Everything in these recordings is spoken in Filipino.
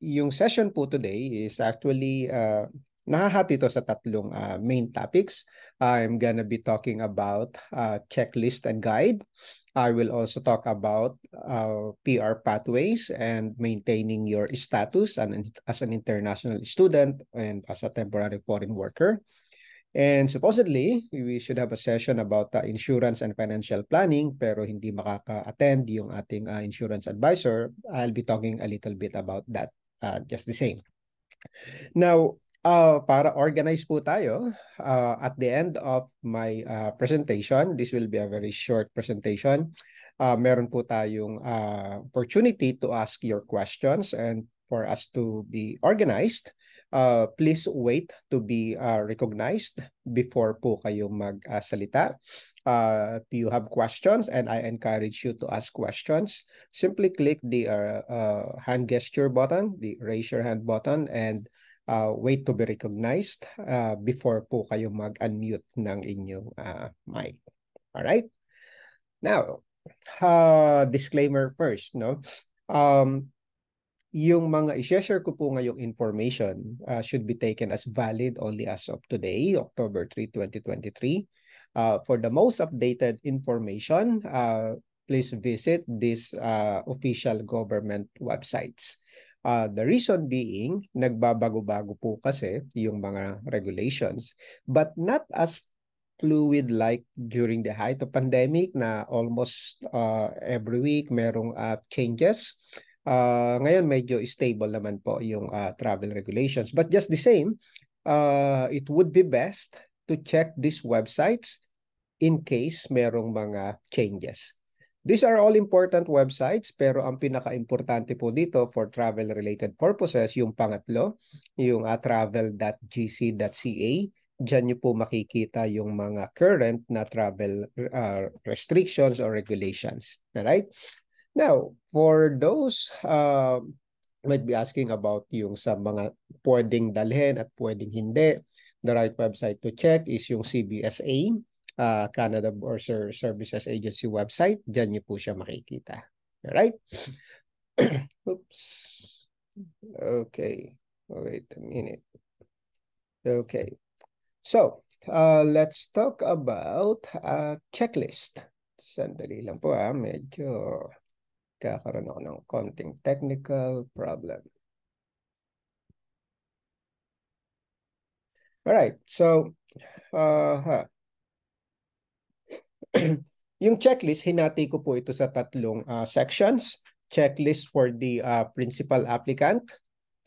yung session po today is actually nahahati to sa tatlong main topics. I'm gonna be talking about checklist and guide. I will also talk about PR pathways and maintaining your status as an international student and as a temporary foreign worker. And supposedly, we should have a session about insurance and financial planning, pero hindi makaka-attend yung ating insurance advisor. I'll be talking a little bit about that just the same. Now, para organize po tayo, at the end of my presentation, this will be a very short presentation. Meron po tayong opportunity to ask your questions, and for us to be organized, please wait to be recognized before po kayo magsalita. If you have questions, and I encourage you to ask questions, simply click the hand gesture button, the raise your hand button, and wait to be recognized before po kayo mag-unmute ng inyong mic. Alright? Now, disclaimer first, no? Yung mga i-share ko po ngayong information should be taken as valid only as of today, October 3, 2023. For the most updated information, please visit these official government websites. The reason being, nagbabago-bago po kasi yung mga regulations, but not as fluid like during the height of pandemic na almost every week merong changes. Ngayon medyo stable naman po yung travel regulations. But just the same, it would be best to check these websites in case merong mga changes. These are all important websites, pero ang pinaka-importante po dito for travel-related purposes, yung pangatlo, yung travel.gc.ca. Diyan nyo po makikita yung mga current na travel restrictions or regulations. Alright? Now, for those might be asking about yung sa mga pwedeng dalhin at pwedeng hindi, the right website to check is yung CBSA, Canada Border Services Agency website. Diyan niyo po siya makikita. Alright? Oops. Okay. Wait a minute. Okay. So, let's talk about checklist. Sandali lang po medyo kakaroon ako ng konting technical problem. Alright, so yung checklist, hinati ko po ito sa tatlong sections. Checklist for the principal applicant,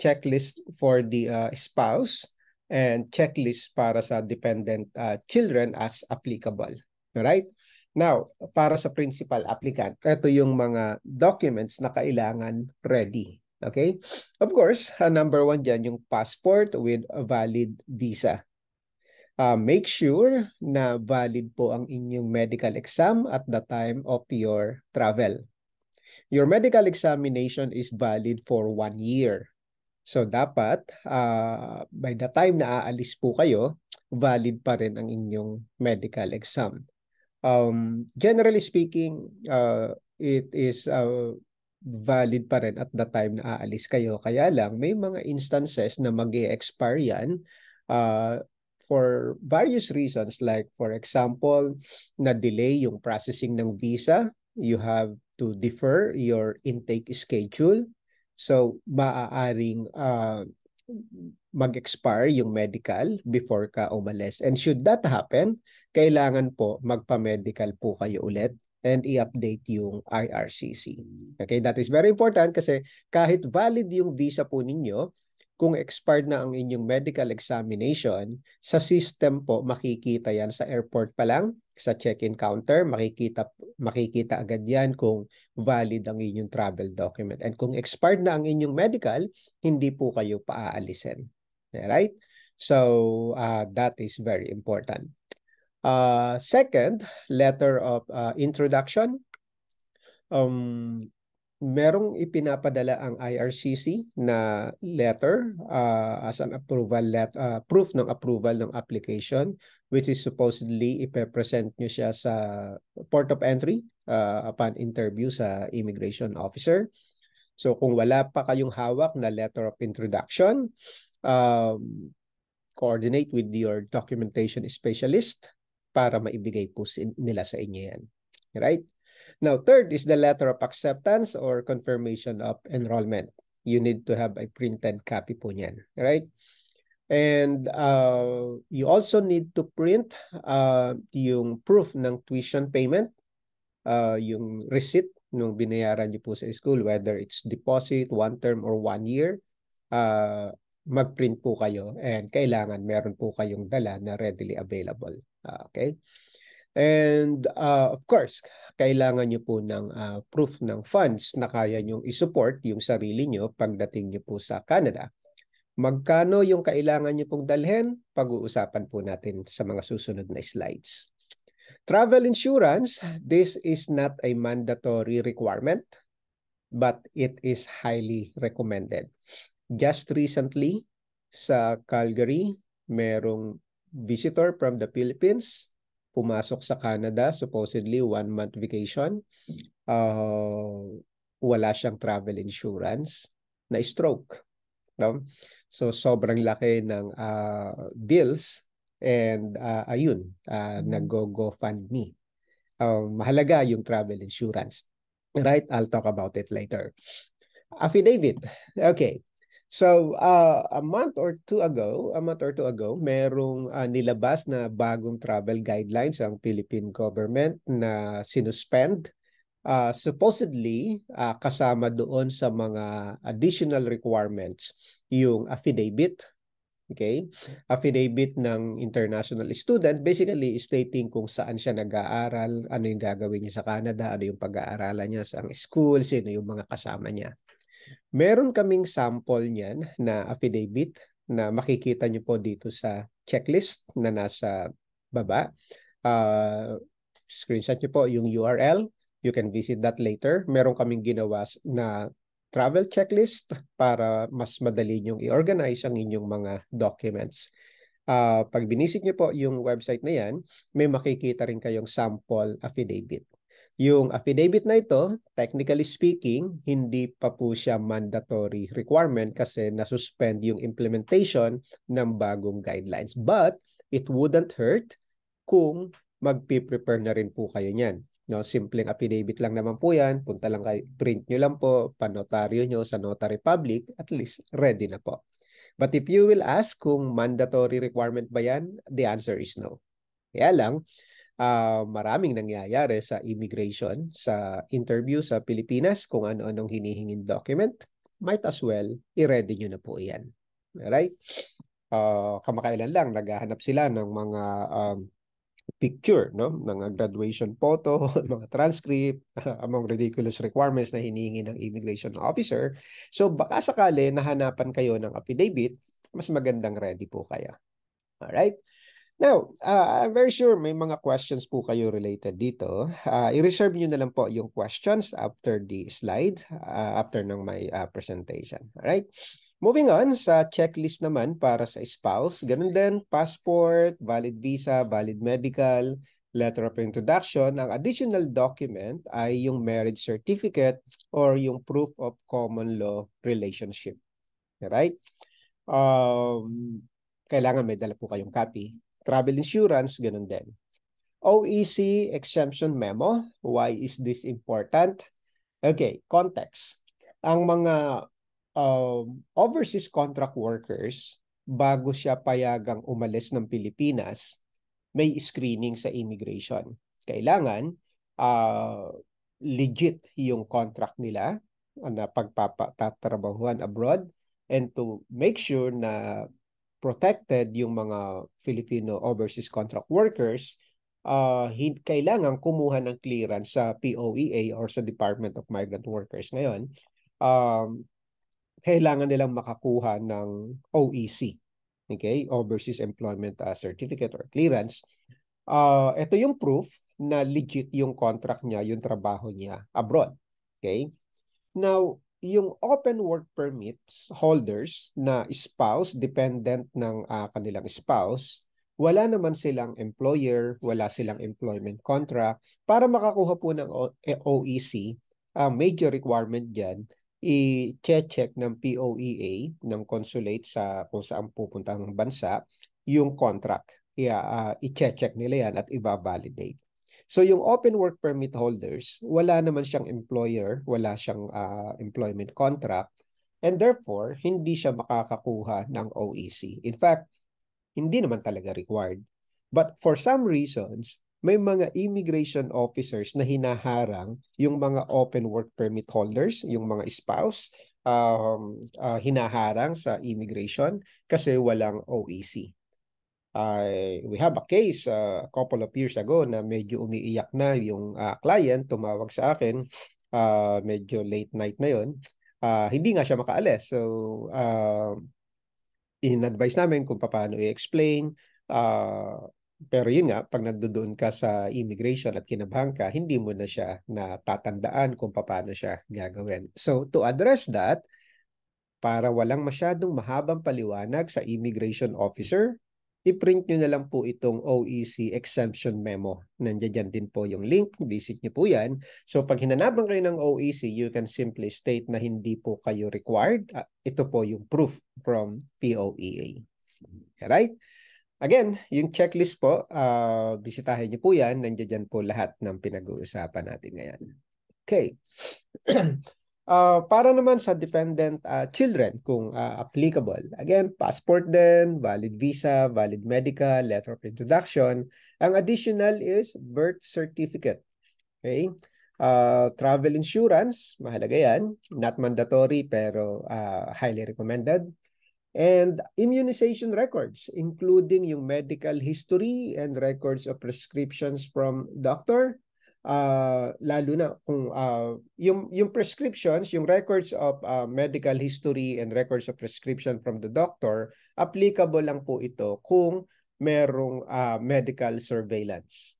checklist for the spouse, and checklist para sa dependent children as applicable. Alright? Now, para sa principal applicant, ito yung mga documents na kailangan ready. Okay? Of course, number one dyan, yung passport with a valid visa. Make sure na valid po ang inyong medical exam at the time of your travel. Your medical examination is valid for 1 year. So dapat by the time na aalis po kayo, valid pa rin ang inyong medical exam. Generally speaking, it is valid pa rin at the time na aalis kayo. Kaya lang, may mga instances na mag-e-expire yan for various reasons. Like for example, na-delay yung processing ng visa. You have to defer your intake schedule. So, maaaring mag-expire yung medical before ka umalis. And should that happen, kailangan po magpa-medical po kayo ulit and i-update yung IRCC. Okay, that is very important kasi kahit valid yung visa po ninyo, kung expired na ang inyong medical examination, sa system po makikita yan sa airport pa lang, sa check-in counter, makikita agad yan kung valid ang inyong travel document. And kung expired na ang inyong medical, hindi po kayo paaalisin. Alright? So, that is very important. Second, letter of introduction. Merong ipinapadala ang IRCC na letter as an approval proof ng approval ng application, which is supposedly ipe-present nyo siya sa port of entry upon interview sa immigration officer. So kung wala pa kayong hawak na letter of introduction, coordinate with your documentation specialist para maibigay po nila sa inyo yan. Right? Now, third is the letter of acceptance or confirmation of enrollment. You need to have a printed copy po niyan. Right? And you also need to print yung proof ng tuition payment, yung receipt nung binayaran niyo po sa school, whether it's deposit, 1 term, or 1 year. Mag-print po kayo and kailangan meron po kayong dala na readily available. Okay? And of course, kailangan nyo po ng proof ng funds na kaya nyong isupport yung sarili nyo pagdating nyo po sa Canada. Magkano yung kailangan nyo pong dalhin? Pag-uusapan po natin sa mga susunod na slides. Travel insurance, this is not a mandatory requirement, but it is highly recommended. Just recently, sa Calgary, merong visitor from the Philippines, pumasok sa Canada, supposedly 1-month vacation. Wala siyang travel insurance, na stroke. No? So, sobrang laki ng bills and ayun, nag-GoFundMe. Mahalaga yung travel insurance. Right? I'll talk about it later. Affidavit. Okay. So, a month or two ago, merong nilabas na bagong travel guidelines ang Philippine government na sinuspend. Supposedly, kasama doon sa mga additional requirements yung affidavit. Okay? Affidavit ng international student, basically stating kung saan siya nag-aaral, ano yung gagawin niya sa Canada, ano yung pag-aaralan niya sa school, sino yung mga kasama niya. Meron kaming sample niyan na affidavit na makikita niyo po dito sa checklist na nasa baba. Screenshot niyo po yung URL. You can visit that later. Meron kaming ginawa na travel checklist para mas madali niyong i-organize ang inyong mga documents. Pag binisit niyo po yung website na yan, may makikita rin kayong sample affidavit. Yung affidavit na ito, technically speaking, hindi pa po siya mandatory requirement kasi nasuspend yung implementation ng bagong guidelines. But it wouldn't hurt kung magpi-prepare na rin po kayo niyan. No, simpleng affidavit lang naman po yan. Punta lang kayo, print nyo lang po, panotaryo nyo sa notary public, at least ready na po. But if you will ask kung mandatory requirement ba yan, the answer is no. Kaya lang, maraming nangyayari sa immigration, sa interview sa Pilipinas, kung ano-anong hinihinging document, might as well, i-ready nyo na po yan. Alright? Kamakailan lang, naghahanap sila ng mga picture, no? Ng graduation photo, mga transcript, among ridiculous requirements na hinihingi ng immigration officer. So baka sakali nahanapan kayo ng affidavit, mas magandang ready po kayo. Alright? Now, I'm very sure may mga questions po kayo related dito. I-reserve nyo na lang po yung questions after the slide, after ng my presentation. Alright? Moving on sa checklist naman para sa spouse. Ganun din, passport, valid visa, valid medical, letter of introduction. Ang additional document ay yung marriage certificate or yung proof of common law relationship. Alright? Kailangan may dala po kayong copy. Travel insurance, ganun din. OEC exemption memo. Why is this important? Okay, context. Ang mga overseas contract workers, bago siya payagang umalis ng Pilipinas, may screening sa immigration. Kailangan legit yung contract nila na pagpapatatrabahuan abroad and to make sure na protected yung mga Filipino overseas contract workers, kailangan kumuha ng clearance sa POEA or sa Department of Migrant Workers. Ngayon, kailangan nilang makakuha ng OEC, okay? Overseas Employment Certificate or Clearance. Ito yung proof na legit yung contract niya, yung trabaho niya abroad. Okay? Now, yung open work permits holders na spouse, dependent ng kanilang spouse, wala naman silang employer, wala silang employment contract. Para makakuha po ng OEC, major requirement dyan i-check ng POEA, ng consulate sa kung saan pupunta ang bansa, yung contract. I-check nila yan at i-validate. So yung open work permit holders, wala naman siyang employer, wala siyang employment contract, and therefore, hindi siya makakakuha ng OEC. In fact, hindi naman talaga required. But for some reasons, may mga immigration officers na hinaharang yung mga open work permit holders, yung mga spouse, hinaharang sa immigration kasi walang OEC. We have a case a couple of years ago na medyo umiiyak na yung client, tumawag sa akin, medyo late night na yun. Hindi nga siya makaalis. So, in-advise namin kung paano i-explain. Pero yun nga, pag nandoon ka sa immigration at kinabahan ka, hindi mo na siya natatandaan kung paano siya gagawin. So, to address that, para walang masyadong mahabang paliwanag sa immigration officer, i-print nyo na lang po itong OEC exemption memo. Nandiyan din po yung link. Visit nyo po yan. So pag hinanaban kayo ng OEC, you can simply state na hindi po kayo required. Ito po yung proof from POEA. Alright? Again, yung checklist po, bisitahin nyo po yan. Nandiyan po lahat ng pinag-uusapan natin ngayon. Okay. Para naman sa dependent children, kung applicable. Again, passport din, valid visa, valid medical, letter of introduction. Ang additional is birth certificate. Okay? Travel insurance, mahalaga yan. Not mandatory, pero highly recommended. And immunization records, including yung medical history and records of prescriptions from doctor. Lalo na kung yung prescriptions, yung records of medical history and records of prescription from the doctor, applicable lang po ito kung merong medical surveillance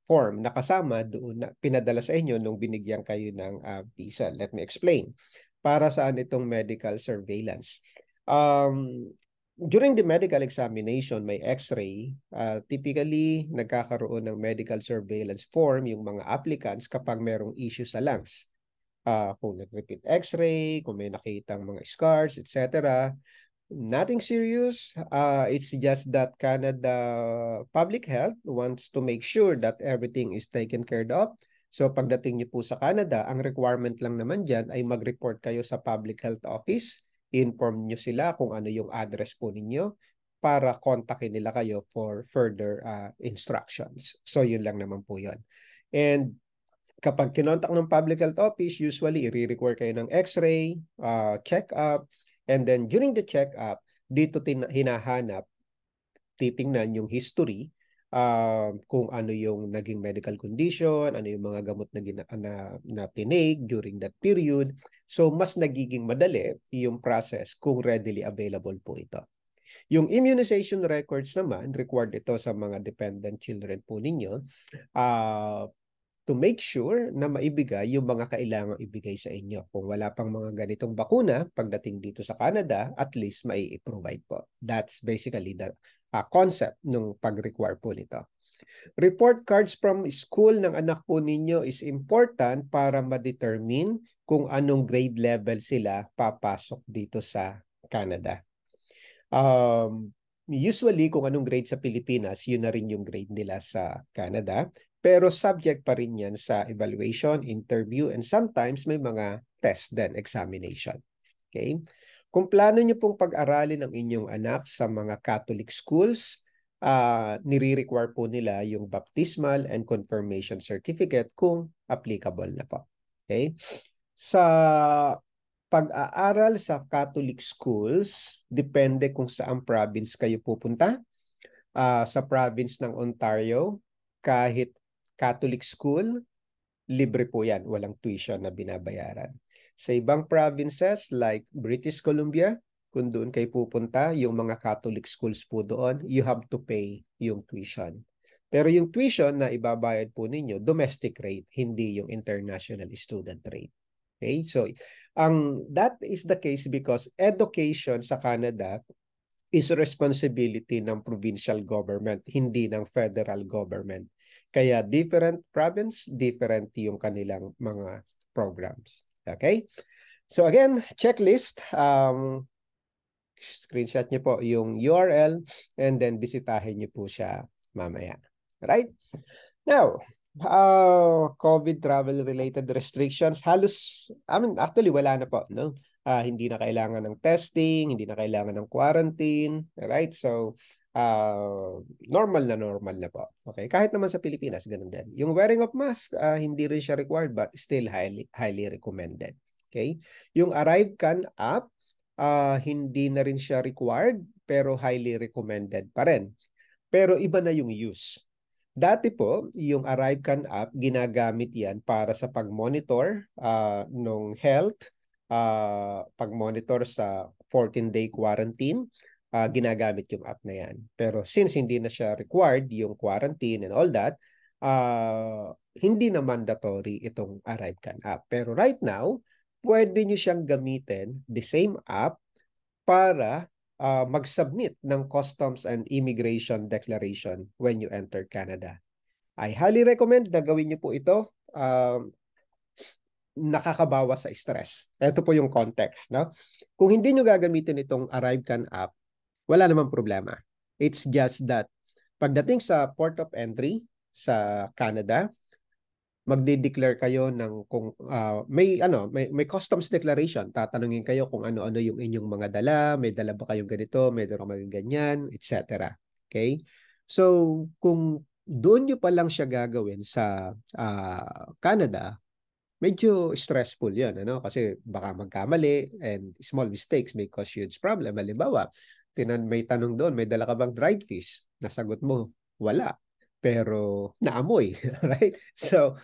form na kasama doon na pinadala sa inyo nung binigyan kayo ng visa. Let me explain. Para saan itong medical surveillance? During the medical examination, may x-ray. Typically, nagkakaroon ng medical surveillance form yung mga applicants kapag merong issue sa lungs. Kung nag-repeat x-ray, kung may nakitang mga scars, etc. Nothing serious. It's just that Canada Public Health wants to make sure that everything is taken care of. So pagdating niyo po sa Canada, ang requirement lang naman dyan ay mag-report kayo sa Public Health Office. Inform nyo sila kung ano yung address po ninyo para kontakin nila kayo for further instructions. So yun lang naman po yun. And kapag kinontak ng Public Health Office, usually i-require kayo ng x-ray, check-up, and then during the check-up, dito hinahanap, titingnan yung history, kung ano yung naging medical condition, ano yung mga gamot na tinake during that period. So, mas nagiging madali yung process kung readily available po ito. Yung immunization records naman, required ito sa mga dependent children po ninyo, to make sure na maibigay yung mga kailangang ibigay sa inyo. Kung wala pang mga ganitong bakuna, pagdating dito sa Canada, at least mai-provide po. That's basically the concept ng pag-require po nito. Report cards from school ng anak po ninyo is important para ma-determine kung anong grade level sila papasok dito sa Canada. Usually, kung anong grade sa Pilipinas, yun na rin yung grade nila sa Canada. Pero subject pa rin yan sa evaluation, interview, and sometimes may mga test din, examination. Okay? Kung plano nyo pong pag-aralin ang inyong anak sa mga Catholic schools, nire-require po nila yung baptismal and confirmation certificate kung applicable na po. Okay? Sa pag-aaral sa Catholic schools, depende kung saan province kayo pupunta. Sa province ng Ontario, kahit Catholic school, libre po yan. Walang tuition na binabayaran. Sa ibang provinces like British Columbia, kung doon kayo pupunta, yung mga Catholic schools po doon, you have to pay yung tuition. Pero yung tuition na ibabayad po ninyo, domestic rate, hindi yung international student rate. Okay? So, that is the case because education sa Canada is responsibility ng provincial government, hindi ng federal government. Kaya different province, different yung kanilang mga programs. Okay? So again, checklist. Screenshot niyo po yung URL and then bisitahin niyo po siya mamaya. Right? Now, COVID travel-related restrictions, halos, actually wala na po, no? Hindi na kailangan ng testing, hindi na kailangan ng quarantine, right? So, normal na po. Okay? Kahit naman sa Pilipinas, ganun din. Yung wearing of mask, hindi rin siya required but still highly recommended. Okay? Yung ArriveCan app, hindi na rin siya required pero highly recommended pa rin. Pero iba na yung use. Dati po, yung ArriveCan app, ginagamit yan para sa pag-monitor ng health, pag-monitor sa 14-day quarantine, ginagamit yung app na yan. Pero since hindi na siya required, yung quarantine and all that, hindi na mandatory itong ArriveCan app. Pero right now, pwede nyo siyang gamitin, the same app, para mag-submit ng Customs and Immigration Declaration when you enter Canada. I highly recommend na gawin niyo po ito. Nakakabawas sa stress. Ito po yung context. No? Kung hindi niyo gagamitin itong ArriveCan app, wala namang problema. It's just that pagdating sa port of entry sa Canada, magde-declare kayo ng kung may customs declaration, tatanungin kayo kung ano-ano yung inyong mga dala, may dala ba kayong ganito, may dala kayong ganyan, etc. Okay? So, kung doon nyo pa lang siya gagawin sa Canada, medyo stressful yun, ano? Kasi baka magkamali and small mistakes may cause huge problem. Halimbawa, may tanong doon, may dala ka bang dried fish? Nasagot mo, wala. Pero naamoy, right? So,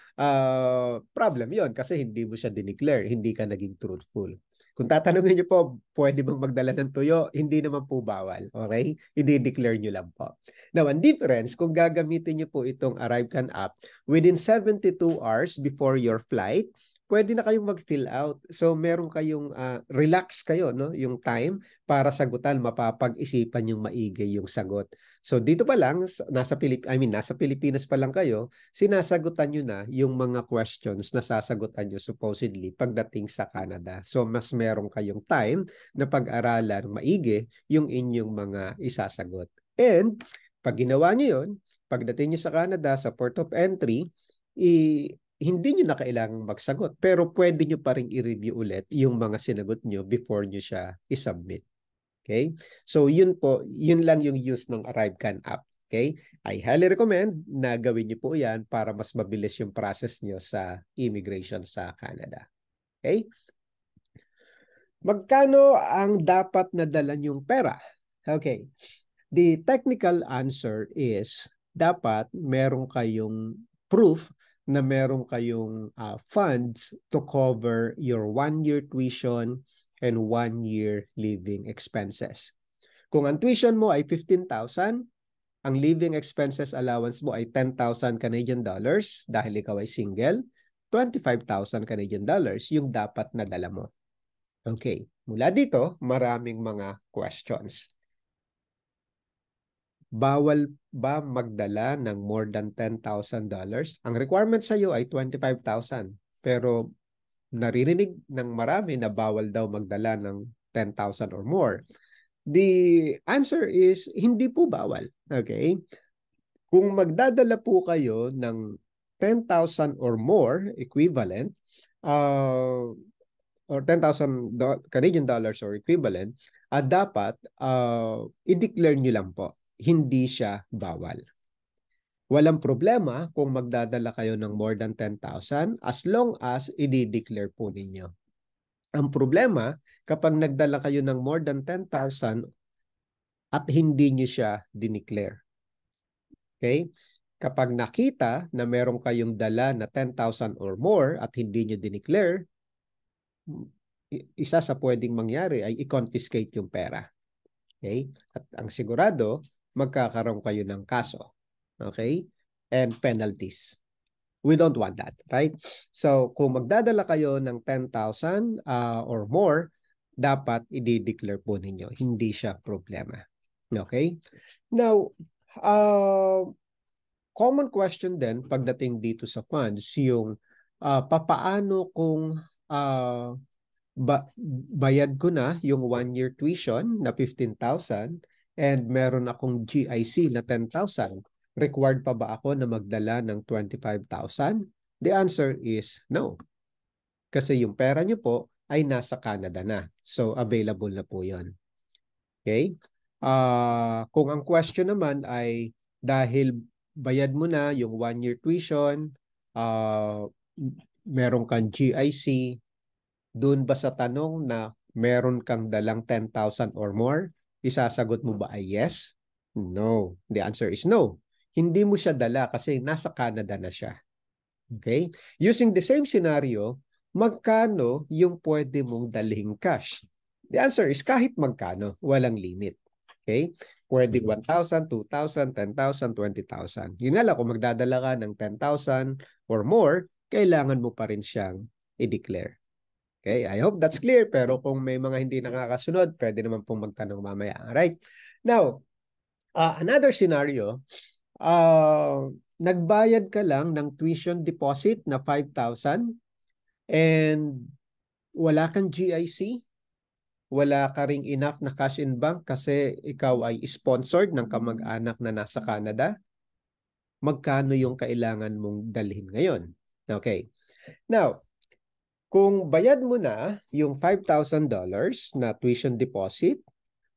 problem yon kasi hindi mo siya dineclare, hindi ka naging truthful. Kung tatanungin niyo po, pwede bang magdala ng tuyo? Hindi naman po bawal, okay? I-declare niyo lang po. Now, ang difference, kung gagamitin niyo po itong ArriveCan app, within 72 hours before your flight, pwede na kayong mag-fill out. So, meron kayong relax kayo, no? Yung time para sagutan, mapapag-isipan yung maigi yung sagot. So, dito pa lang, nasa Pilipinas pa lang kayo, sinasagutan nyo na yung mga questions na sasagutan nyo supposedly pagdating sa Canada. So, mas meron kayong time na pag-aralan maigi yung inyong mga isasagot. And, pag ginawa nyo yun, pagdating nyo sa Canada, sa port of entry, hindi nyo na kailangang magsagot. Pero pwede nyo pa rin i-review ulit yung mga sinagot nyo before nyo siya i-submit. Okay? So yun po, yun lang yung use ng ArriveCan app. Okay? I highly recommend na gawin nyo po yan para mas mabilis yung process nyo sa immigration sa Canada. Okay? Magkano ang dapat na dala yung pera? Okay. The technical answer is dapat meron kayong proof na meron kayong funds to cover your 1-year tuition and 1-year living expenses. Kung ang tuition mo ay 15,000, ang living expenses allowance mo ay 10,000 Canadian dollars dahil ikaw ay single, 25,000 Canadian dollars yung dapat na dala mo. Okay, mula dito, maraming mga questions. Bawal ba magdala ng more than $10,000? Ang requirement sa iyo ay 25,000. Pero naririnig ng marami na bawal daw magdala ng 10,000 or more. The answer is hindi po bawal. Okay? Kung magdadala po kayo ng 10,000 or more equivalent, or 10,000 Canadian dollars or equivalent, dapat i-declare nyo lang po. Hindi siya bawal. Walang problema kung magdadala kayo ng more than 10,000 as long as i-declare po ninyo. Ang problema, kapag nagdala kayo ng more than 10,000 at hindi nyo siya dineclare. Okay? Kapag nakita na meron kayong dala na 10,000 or more at hindi nyo dineclare, isa sa pwedeng mangyari ay i-confiscate yung pera. Okay? At ang sigurado, magkakaroon kayo ng kaso. Okay? And penalties. We don't want that, right? So, kung magdadala kayo ng 10,000 or more, dapat i-declare po ninyo. Hindi siya problema. Okay? Now, common question din pagdating dito sa funds, yung papaano kung bayad ko na yung 1-year tuition na 15,000 and meron akong GIC na 10,000. Required pa ba ako na magdala ng 25,000? The answer is no. Kasi yung pera nyo po ay nasa Canada na. So, available na po yon. Okay? Kung ang question naman ay dahil bayad mo na yung 1-year tuition, meron kang GIC, doon ba sa tanong na meron kang dalang 10,000 or more, isasagot mo ba ay yes? No. The answer is no. Hindi mo siya dala kasi nasa Canada na siya. Okay? Using the same scenario, magkano yung pwede mong dalhin cash? The answer is kahit magkano, walang limit. Okay? Pwede 1,000, 2,000, 10,000, 20,000. Yun nga lang, kung magdadala ka ng 10,000 or more, kailangan mo pa rin siyang i-declare. Okay, I hope that's clear. Pero kung may mga hindi nakakasunod, pwede naman pong magtanong mamaya. Alright? Now, another scenario, nagbayad ka lang ng tuition deposit na 5,000 and wala kang GIC, wala ka ring enough na cash in bank kasi ikaw ay sponsored ng kamag-anak na nasa Canada, magkano yung kailangan mong dalhin ngayon? Okay. Now, kung bayad mo na yung $5,000 na tuition deposit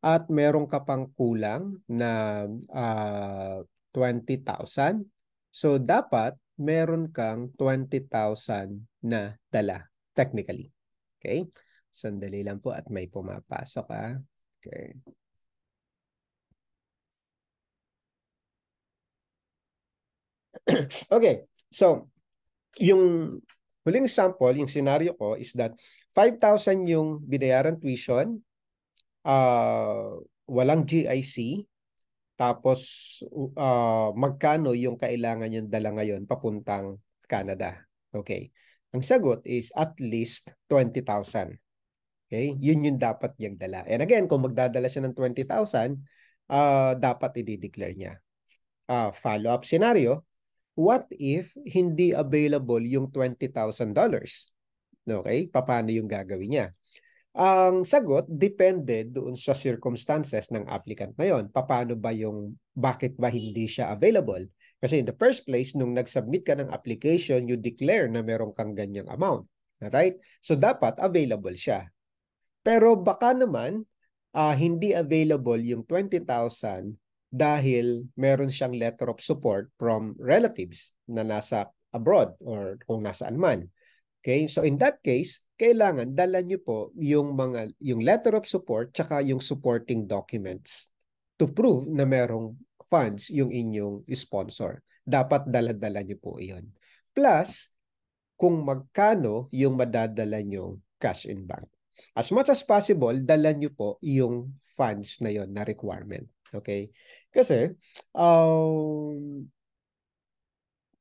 at meron ka pang kulang na 20,000, so dapat meron kang 20,000 na dala technically. Okay? Sandali lang po at may pumapasok . Okay. Okay. So, yung huling example, yung scenario ko is that 5,000 yung binayaran tuition, walang GIC, tapos magkano yung kailangan yung dala ngayon papuntang Canada. Okay. Ang sagot is at least 20,000. Okay? Yun yung dapat niyang dala. And again, kung magdadala siya ng 20,000, dapat i-declare niya. Follow-up scenario, what if hindi available yung $20,000? Okay? Paano yung gagawin niya? Ang sagot, depende doon sa circumstances ng applicant ngayon. Paano ba bakit ba hindi siya available? Kasi in the first place, nung nag-submit ka ng application, you declare na meron kang ganyang amount. Right? So, dapat available siya. Pero baka naman, hindi available yung 20,000 dahil meron siyang letter of support from relatives na nasa abroad or kung nasaan man. Okay? So in that case, kailangan dala niyo po yung letter of support tsaka yung supporting documents to prove na merong funds yung inyong sponsor. Dapat dala-dala niyo po iyon. Plus, kung magkano yung madadala niyo cash in bank. As much as possible, dala niyo po yung funds na yon na requirement. Okay? Kasi,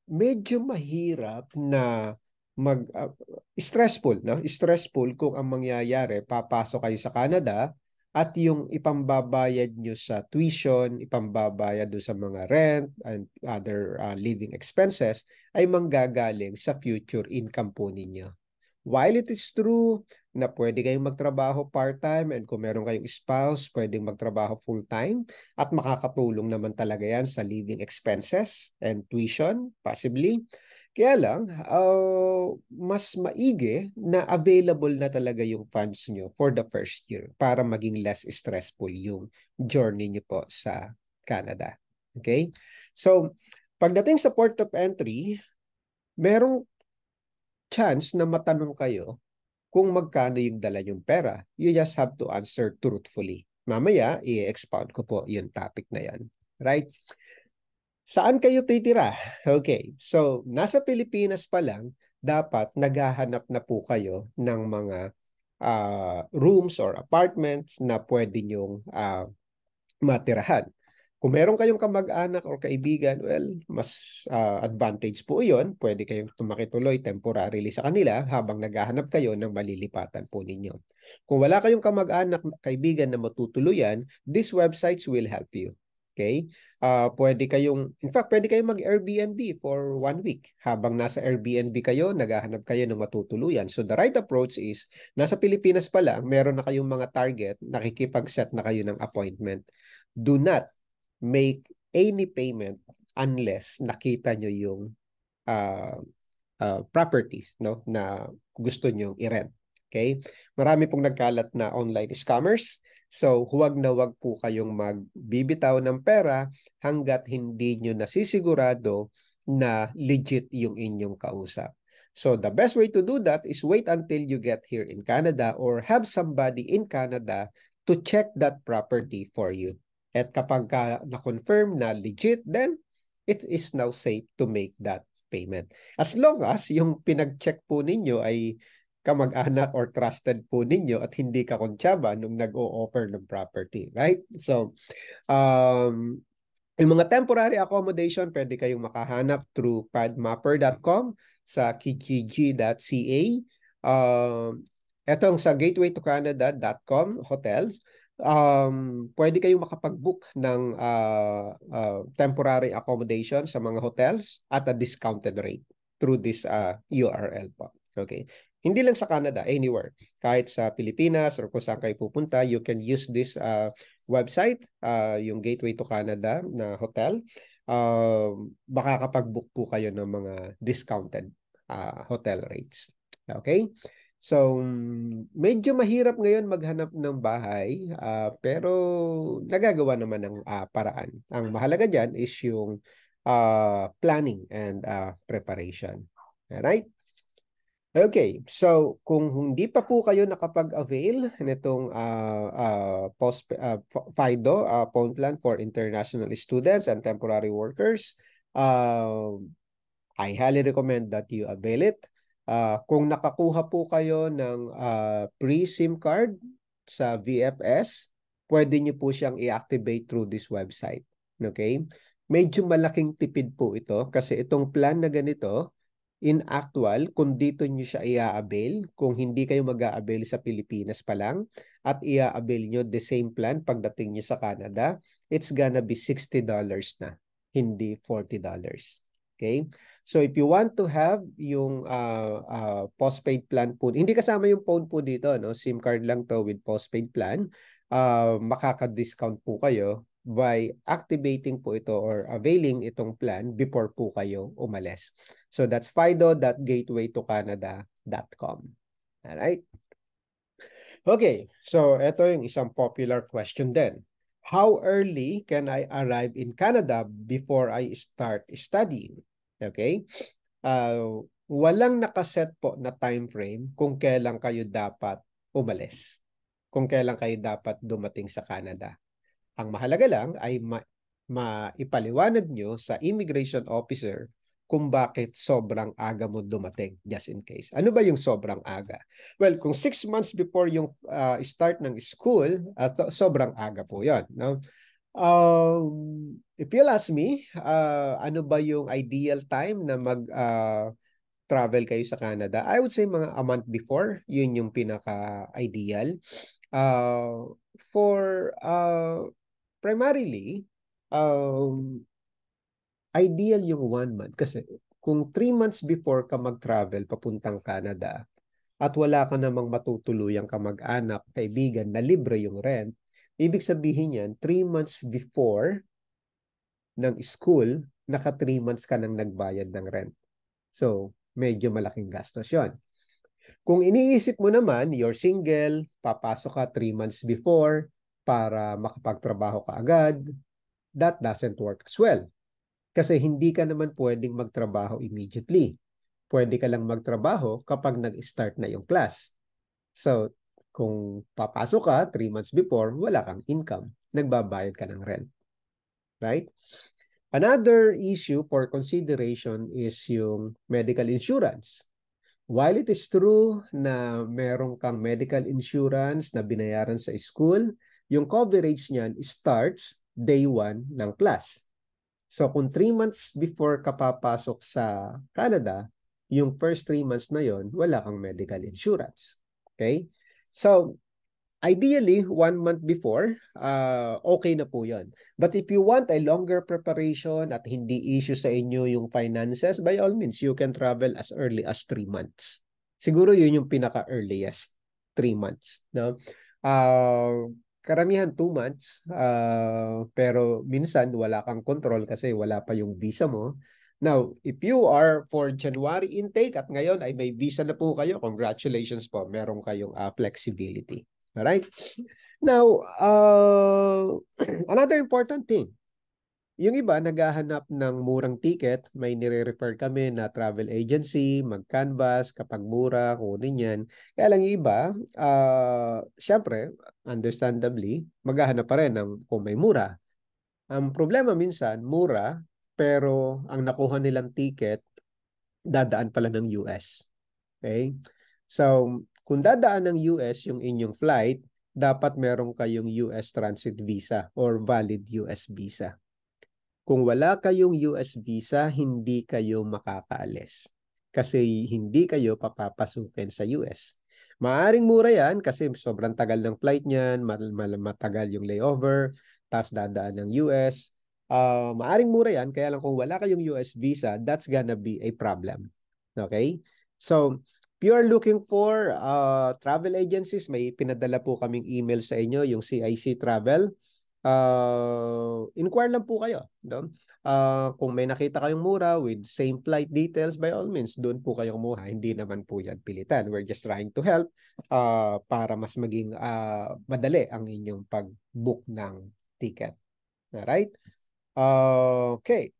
medyo mahirap na stressful, no? Stressful kung ang mangyayari, papasok kayo sa Canada at yung ipambabayad nyo sa tuition, ipambabayad do sa mga rent and other living expenses ay manggagaling sa future income po ninyo. While it is true na pwede kayong magtrabaho part-time and kung meron kayong spouse, pwedeng magtrabaho full-time at makakatulong naman talaga yan sa living expenses and tuition, possibly. Kaya lang, mas maigi na available na talaga yung funds nyo for the first year para maging less stressful yung journey nyo po sa Canada. Okay? So, pagdating sa port of entry, merong chance na matanong kayo kung magkano yung dala yung pera. You just have to answer truthfully. Mamaya, i-expound ko po yung topic na yan. Right? Saan kayo titira? Okay. So, nasa Pilipinas pa lang, dapat naghahanap na po kayo ng mga rooms or apartments na pwede nyong matirahan. Kung meron kayong kamag-anak or kaibigan, well, mas advantage po yun. Pwede kayong tumakituloy temporarily sa kanila habang naghahanap kayo ng malilipatan po ninyo. Kung wala kayong kamag-anak, kaibigan na matutuluyan, these websites will help you. Okay? In fact, pwede kayong mag-Airbnb for 1 week. Habang nasa Airbnb kayo, naghahanap kayo ng matutuluyan. So the right approach is, nasa Pilipinas pa lang, meron na kayong mga target, nakikipag-set na kayo ng appointment. Do not make any payment unless nakita nyo yung uh, properties, no, na gusto nyo i-rent. Okay? Marami pong nagkalat na online scammers. So, huwag na huwag po kayong magbibitaw ng pera hanggat hindi nyo nasisigurado na legit yung inyong kausap. So, the best way to do that is wait until you get here in Canada or have somebody in Canada to check that property for you. At kapag na-confirm na legit, then it is now safe to make that payment. As long as yung pinag-check po ninyo ay kamag-anak or trusted po ninyo at hindi kakontsaba nung nag-o-offer ng property, right? So, yung mga temporary accommodation, pwede kayong makahanap through padmapper.com sa kijiji.ca. Etong sa gatewaytocanada.com hotels, pwede kayong makapag-book ng temporary accommodation sa mga hotels at a discounted rate through this URL po. Okay. Hindi lang sa Canada, anywhere. Kahit sa Pilipinas or kung saan kayo pupunta, you can use this website, yung Gateway to Canada na hotel. Makakapag-book po kayo ng mga discounted hotel rates. Okay? So, medyo mahirap ngayon maghanap ng bahay, pero nagagawa naman ng paraan. Ang mahalaga dyan is yung planning and preparation. Alright? Okay, so kung hindi pa po kayo nakapag-avail nitong FIDO phone plan for international students and temporary workers, I highly recommend that you avail it. Kung nakakuha po kayo ng pre-SIM card sa VFS, pwede nyo po siyang i-activate through this website. Okay? Medyo malaking tipid po ito kasi itong plan na ganito, in actual, kung dito nyo siya i-avail, kung hindi kayo mag-a-avail sa Pilipinas pa lang, at i-avail nyo the same plan pagdating nyo sa Canada, it's gonna be $60 na, hindi $40. Okay? So if you want to have yung postpaid plan po, hindi kasama yung phone po dito, no? SIM card lang to with postpaid plan, makaka-discount po kayo by activating po ito or availing itong plan before po kayo umalis. So that's fido.gatewaytocanada.com. Alright? Okay, so ito yung isang popular question din. How early can I arrive in Canada before I start studying? Okay? Walang nakaset po na time frame kung kailan kayo dapat umalis. Kung kailan kayo dapat dumating sa Canada. Ang mahalaga lang ay maipaliwanag nyo sa immigration officer kung bakit sobrang aga mo dumating, just in case. Ano ba yung sobrang aga? Well, kung 6 months before yung start ng school, sobrang aga po yun. No? If you'll ask me, ano ba yung ideal time na travel kayo sa Canada? I would say mga a month before, yun yung pinaka-ideal. For primarily, ideal yung 1 month kasi kung 3 months before ka mag-travel papuntang Canada at wala ka namang matutuluyang kamag-anak, kaibigan na libre yung rent, ibig sabihin yan, 3 months before ng school, naka 3 months ka nang nagbayad ng rent. So, medyo malaking gastos yun. Kung iniisip mo naman, you're single, papasok ka 3 months before para makapagtrabaho ka agad, that doesn't work as well. Kasi hindi ka naman pwedeng magtrabaho immediately. Pwede ka lang magtrabaho kapag nag-start na yung class. So, kung papasok ka 3 months before, wala kang income. Nagbabayad ka ng rent. Right? Another issue for consideration is yung medical insurance. While it is true na meron kang medical insurance na binayaran sa school, yung coverage niyan starts day 1 ng class. So kung 3 months before ka papasok sa Canada, yung first 3 months na yon wala kang medical insurance. Okay? So, Ideally, 1 month before, okay na po yun. But if you want a longer preparation at hindi issue sa inyo yung finances, by all means, you can travel as early as 3 months. Siguro yun yung pinaka-earliest, 3 months. No? Karamihan 2 months, pero minsan wala kang control kasi wala pa yung visa mo. Now, if you are for January intake at ngayon ay may visa na po kayo, congratulations po, meron kayong flexibility. Alright? Now, another important thing, yung iba naghahanap ng murang ticket, may nire-refer kami na travel agency, mag-canvas, kapag mura, kunin yan. Kaya lang yung iba, syempre, understandably, maghahanap pa rin ng kung may mura. Ang problema minsan, mura, pero ang nakuha nilang ticket, dadaan pala ng US. Okay? So, kung dadaan ng US yung inyong flight, dapat meron kayong US transit visa or valid US visa. Kung wala kayong US visa, hindi kayo makakaalis. Kasi hindi kayo papapasukin sa US. Maaring mura yan kasi sobrang tagal ng flight niyan, matagal yung layover, tapos dadaan ng US. Maaring mura yan, kaya lang kung wala kayong US visa, that's gonna be a problem. Okay? So, if you are looking for travel agencies, may pinadala po kaming email sa inyo, yung CIC Travel. Inquire lang po kayo. No? Kung may nakita kayong mura with same flight details, by all means, doon po kayong kumuha. Hindi naman po yan pilitan. We're just trying to help para mas maging madali ang inyong pag-book ng ticket. Alright? Okay.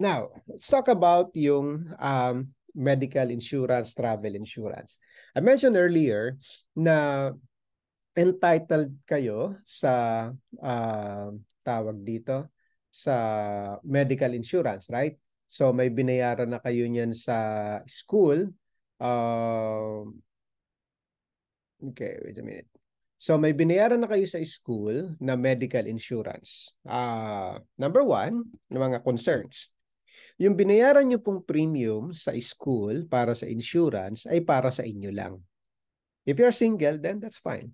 Now, let's talk about yung medical insurance, travel insurance. I mentioned earlier na entitled kayo sa tawag dito sa medical insurance, right? So may binayaran na kayo niyan sa school. Okay, wait a minute. So may binayaran na kayo sa school na medical insurance. Number one, ng mga concerns. Yung binayaran nyo pong premium sa school para sa insurance ay para sa inyo lang. If you're single, then that's fine.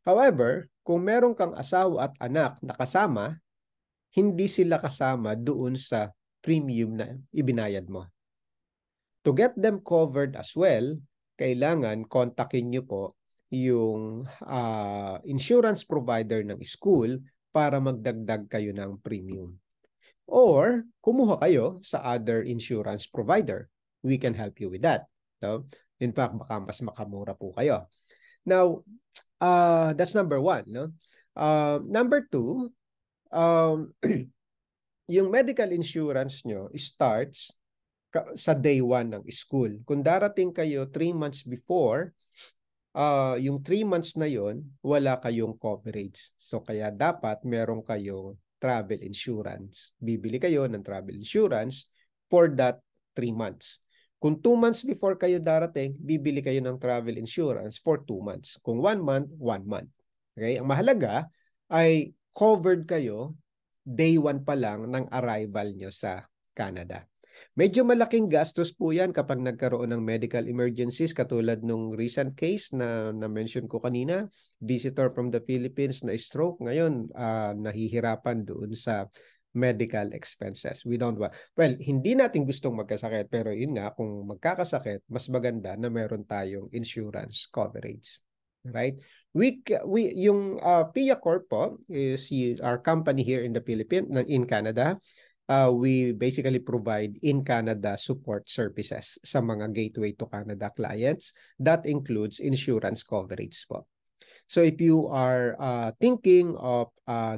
However, kung meron kang asawa at anak na kasama, hindi sila kasama doon sa premium na ibinayad mo. To get them covered as well, kailangan kontakin nyo po yung insurance provider ng school para magdagdag kayo ng premium. Or, kumuha kayo sa other insurance provider. We can help you with that. So, in fact, baka mas makamura po kayo. Now, that's number one. No? Number two, yung medical insurance nyo starts sa day one ng school. Kung darating kayo 3 months before, yung 3 months na yon wala kayong coverage. So kaya dapat meron kayong travel insurance. Bibili kayo ng travel insurance for that 3 months. Kung 2 months before kayo darating, bibili kayo ng travel insurance for 2 months. Kung 1 month, 1 month. Okay? Ang mahalaga ay covered kayo day 1 pa lang ng arrival nyo sa Canada. Medyo malaking gastos po yan kapag nagkaroon ng medical emergencies katulad nung recent case na na-mention ko kanina, visitor from the Philippines na stroke, ngayon nahihirapan doon sa medical expenses. We don't want, well, hindi natin gustong magkasakit pero yun nga, kung magkakasakit, mas maganda na meron tayong insurance coverage. Right? Yung PIA Corp po is our company here in the Philippines, in Canada. We basically provide in Canada support services sa mga Gateway to Canada clients. That includes insurance coverage po. So if you are thinking of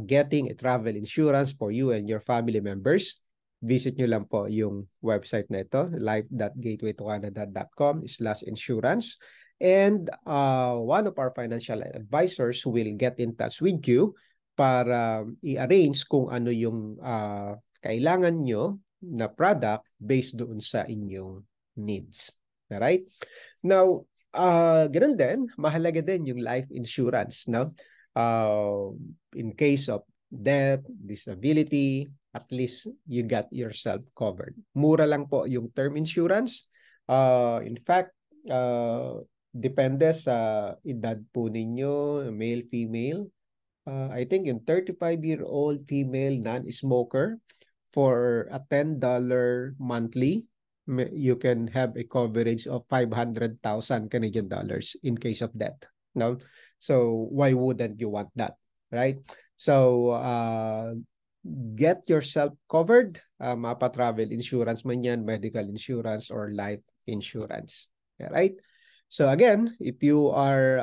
getting a travel insurance for you and your family members, visit nyo lang po yung website na ito, life.gatewaytocanada.com/insurance. And one of our financial advisors will get in touch with you para i-arrange kung ano yung kailangan nyo na product based doon sa inyong needs. Alright? Now, ganun din, mahalaga din yung life insurance. No? In case of death, disability, at least you got yourself covered. Mura lang po yung term insurance. In fact, Depende sa edad po ninyo, male, female. I think yung 35-year-old female non-smoker, for a $10 monthly, you can have a coverage of 500,000 Canadian dollars in case of death. No? So why wouldn't you want that? Right? So get yourself covered. Mapa-travel insurance man yan, medical insurance, or life insurance. Right? So again, if you are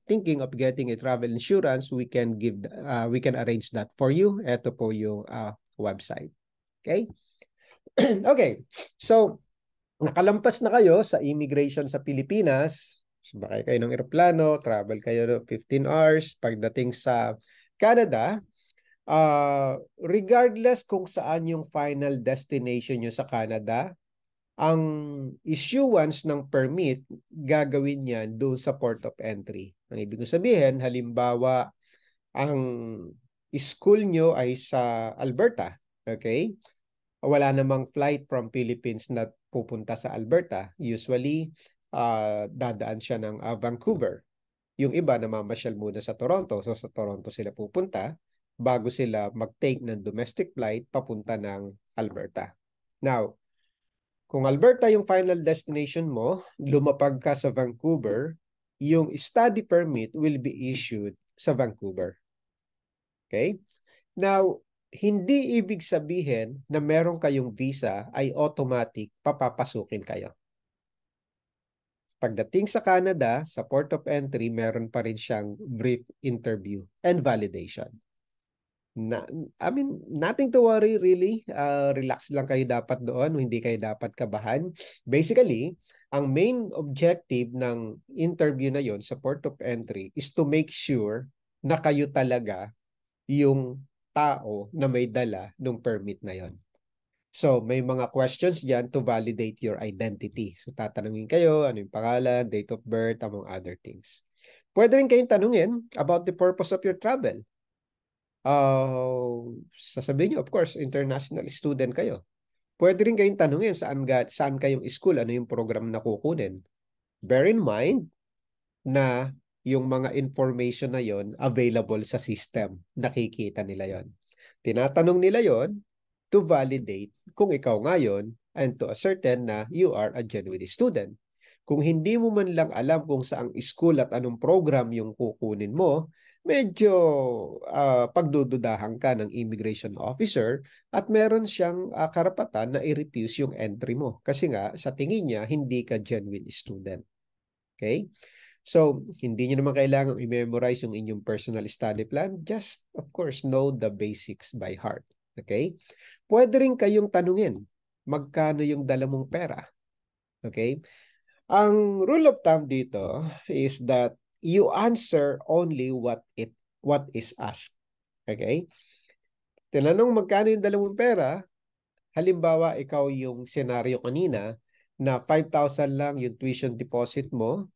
thinking of getting a travel insurance, we can arrange that for you. Ito po yung website. Okay? Okay. So, nakalampas na kayo sa immigration sa Pilipinas. Sumakay kayo ng eroplano, travel kayo 15 hours. Pagdating sa Canada, regardless kung saan yung final destination nyo sa Canada, ang issuance ng permit, gagawin yan doon sa port of entry. Ang ibig sabihin, halimbawa, ang school nyo ay sa Alberta. Okay? Wala namang flight from Philippines na pupunta sa Alberta. Usually, dadaan siya ng Vancouver. Yung iba namamasyal muna sa Toronto. So sa Toronto sila pupunta bago sila mag-take ng domestic flight papunta ng Alberta. Now, kung Alberta yung final destination mo, lumapag ka sa Vancouver, yung study permit will be issued sa Vancouver. Okay? Now, hindi ibig sabihin na meron kayong visa ay automatic papapasukin kayo. Pagdating sa Canada, sa port of entry, meron pa rin siyang brief interview and validation. Nothing to worry really. Relax lang kayo dapat doon, hindi kayo dapat kabahan. Basically, ang main objective ng interview na yon sa port of entry is to make sure na kayo talaga yung tao na may dala ng permit na yon. So, may mga questions dyan to validate your identity. So, tatanungin kayo, ano yung pangalan, date of birth, among other things. Pwede rin kayong tanungin about the purpose of your travel. Sasabihin nyo, of course, international student kayo. Pwede rin kayong tanungin saan kayong school, ano yung program na kukunin. Bear in mind na yung mga information na yon available sa system. Nakikita nila yon. Tinatanong nila yon to validate kung ikaw ngayon and to ascertain na you are a genuine student. Kung hindi mo man lang alam kung saang school at anong program yung kukunin mo, medyo pagdududahan ka ng immigration officer at meron siyang karapatan na i-refuse yung entry mo. Kasi nga, sa tingin niya, hindi ka genuine student. Okay? So, hindi nyo naman kailangan i-memorize yung inyong personal study plan. Just, of course, know the basics by heart. Okay? Pwede rin kayong tanungin, magkano yung dala mong pera? Okay? Ang rule of thumb dito is that you answer only what is asked. Okay? Tinanong magkano yung dala mong pera, halimbawa ikaw yung senaryo kanina na 5,000 lang yung tuition deposit mo,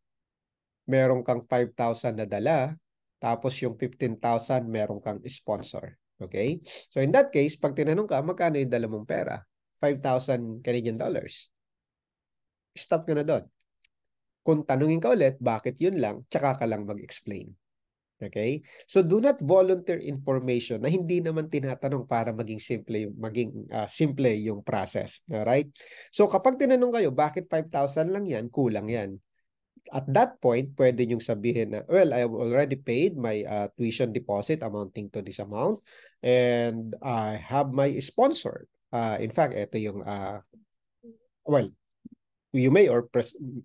meron kang 5,000 na dala, tapos yung 15,000 meron kang sponsor. Okay? So in that case, pag tinanong ka, magkano yung dala mong pera? 5,000 Canadian dollars. Stop ka na doon. Kung tanungin ka ulit, bakit yun lang, tsaka ka lang mag-explain. Okay? So do not volunteer information na hindi naman tinatanong para maging simple yung process. Alright? So kapag tinanong kayo, bakit 5,000 lang yan? Kulang yan. At that point, pwede niyong sabihin na, well, I have already paid my tuition deposit amounting to this amount and I have my sponsor. In fact, ito yung, well, you may or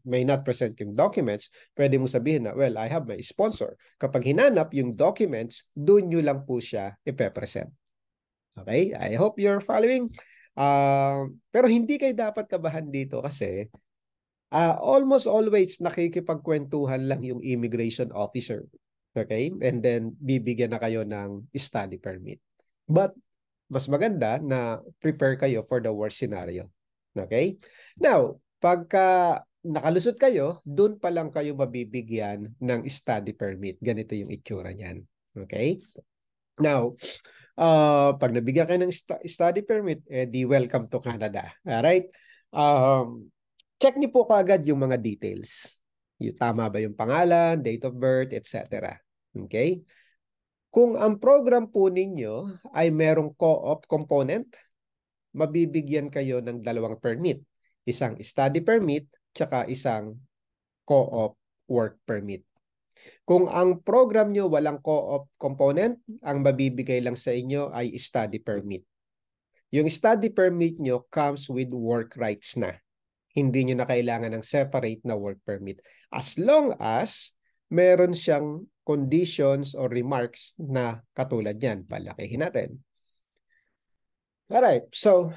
may not present yung documents, pwede mo sabihin na, well, I have my sponsor. Kapag hinanap yung documents, doon nyo lang po siya ipepresent. Okay? I hope you're following. Pero hindi kayo dapat kabahan dito kasi almost always nakikipagkwentuhan lang yung immigration officer. Okay? And then, bibigyan na kayo ng study permit. But, mas maganda na prepare kayo for the worst scenario. Okay? Now, pagka nakalusot kayo, doon pa lang kayo mabibigyan ng study permit. Ganito yung itsura niyan. Okay? Now, pag nabigyan kayo ng study permit, di welcome to Canada. Alright? Check niyo po kaagad yung mga details. Yung tama ba yung pangalan, date of birth, etc. Okay? Kung ang program po ninyo ay merong co-op component, mabibigyan kayo ng dalawang permit. Isang study permit, tsaka isang co-op work permit. Kung ang program nyo walang co-op component, ang mabibigay lang sa inyo ay study permit. Yung study permit nyo comes with work rights na. Hindi nyo na kailangan ng separate na work permit. As long as meron siyang conditions or remarks na katulad yan. Palakihin natin. Alright, so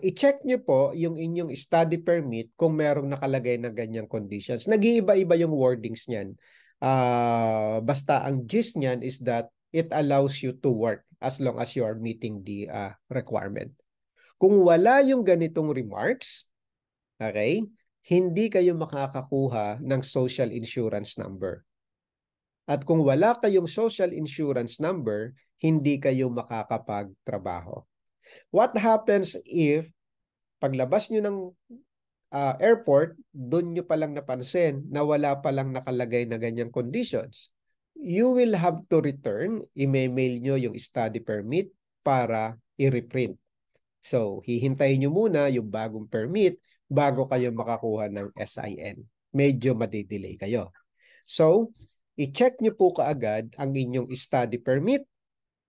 i-check nyo po yung inyong study permit kung merong nakalagay na ganyang conditions. Nag-iiba-iba yung wordings niyan. Basta ang gist niyan is that it allows you to work as long as you are meeting the requirement. Kung wala yung ganitong remarks, okay, hindi kayo makakakuha ng social insurance number. At kung wala kayong social insurance number, hindi kayo makakapagtrabaho. What happens if paglabas nyo ng airport, doon nyo palang napansin na wala palang nakalagay na ganyang conditions? You will have to return, i-mail nyo yung study permit para i-reprint. So, hihintayin nyo muna yung bagong permit bago kayo makakuha ng SIN. Medyo madidelay kayo. So, i-check nyo po kaagad ang inyong study permit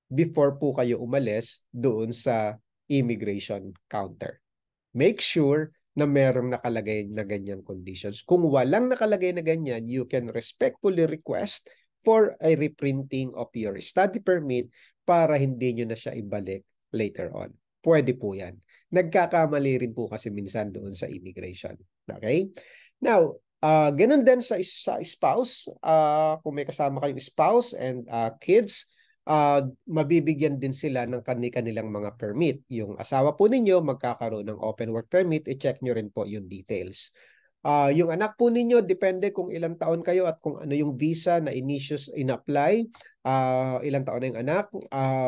before po kayo umalis doon sa immigration counter. Make sure na merong nakalagay na ganyang conditions. Kung walang nakalagay na ganyan, you can respectfully request for a reprinting of your study permit para hindi nyo na siya ibalik later on. Pwede po yan. Nagkakamali rin po kasi minsan doon sa immigration. Okay? Now, ganun din sa spouse. Kung may kasama kayong spouse and kids, mabibigyan din sila ng kanilang mga permit. Yung asawa po ninyo magkakaroon ng open work permit, i-check nyo rin po yung details. Yung anak po ninyo, depende kung ilang taon kayo at kung ano yung visa na in-apply. Ilang taon na yung anak,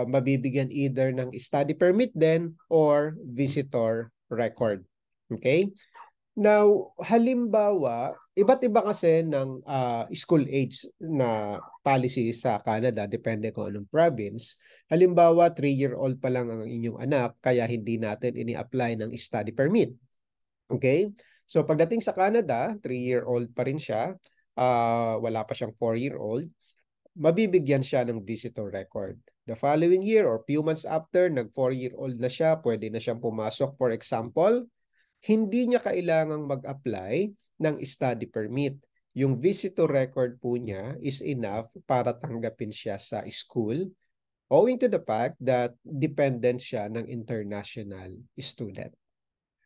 mabibigyan either ng study permit din or visitor record. Okay? Now, halimbawa, iba't iba kasi ng school age na policy sa Canada, depende kung anong province. Halimbawa, 3-year-old pa lang ang inyong anak, kaya hindi natin ini-apply ng study permit. Okay? So, pagdating sa Canada, 3-year-old pa rin siya, wala pa siyang 4-year-old, mabibigyan siya ng visitor record. The following year or few months after, nag-4-year-old na siya, pwede na siyang pumasok. For example, hindi niya kailangang mag-apply ng study permit. Yung visitor record po niya is enough para tanggapin siya sa school owing to the fact that dependent siya ng international student.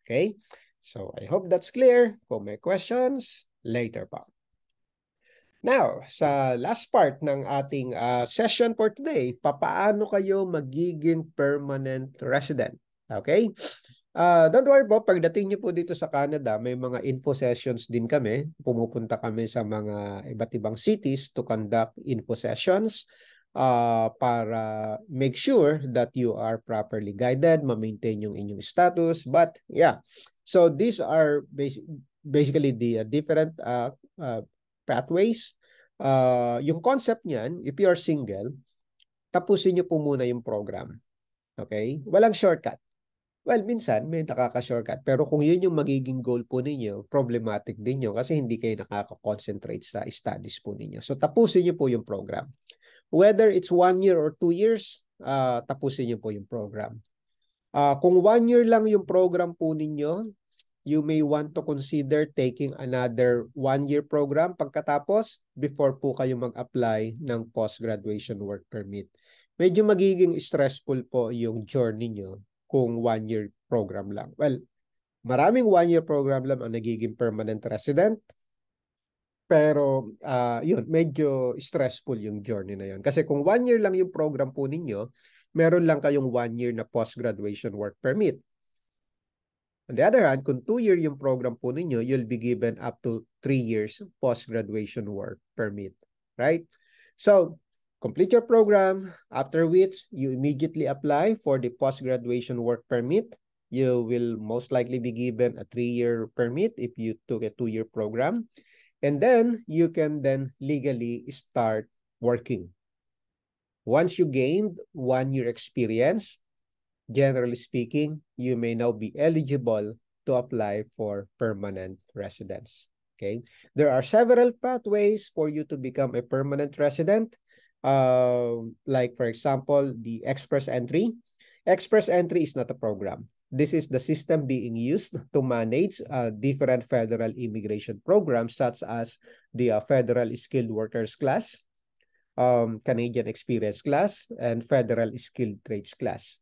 Okay? So, I hope that's clear. Kung may questions, later pa. Now, sa last part ng ating session for today, papaano kayo magiging permanent resident? Okay? Don't worry po, pagdating niyo po dito sa Canada, may mga info sessions din kami. Pumupunta kami sa mga iba't ibang cities to conduct info sessions para make sure that you are properly guided, ma-maintain yung inyong status. But yeah, so these are basically the different pathways. Yung concept niyan, if you are single, tapusin niyo po muna yung program. Okay? Walang shortcut. Well, minsan may nakaka-shortcut. Pero kung yun yung magiging goal po ninyo, problematic din yun kasi hindi kayo nakaka-concentrate sa studies po ninyo. So, tapusin niyo po yung program. Whether it's 1 year or 2 years, tapusin niyo po yung program. Kung 1 year lang yung program po ninyo, you may want to consider taking another 1-year program pagkatapos before po kayo mag-apply ng post-graduation work permit. Medyo magiging stressful po yung journey nyo kung 1-year program lang. Well, maraming 1-year program lang ang nagiging permanent resident. Pero yun, medyo stressful yung journey na yun. Kasi kung 1 year lang yung program po ninyo, meron lang kayong 1 year na post-graduation work permit. On the other hand, kung 2-year yung program po ninyo, you'll be given up to 3 years post-graduation work permit. Right? So, complete your program, after which you immediately apply for the post-graduation work permit. You will most likely be given a 3-year permit if you took a 2-year program. And then you can then legally start working. Once you gained 1 year experience, generally speaking, you may now be eligible to apply for permanent residence. Okay, there are several pathways for you to become a permanent resident. Like for example, the express entry. Express entry is not a program. This is the system being used to manage different federal immigration programs such as the Federal Skilled Workers Class, Canadian Experience Class, and Federal Skilled Trades Class.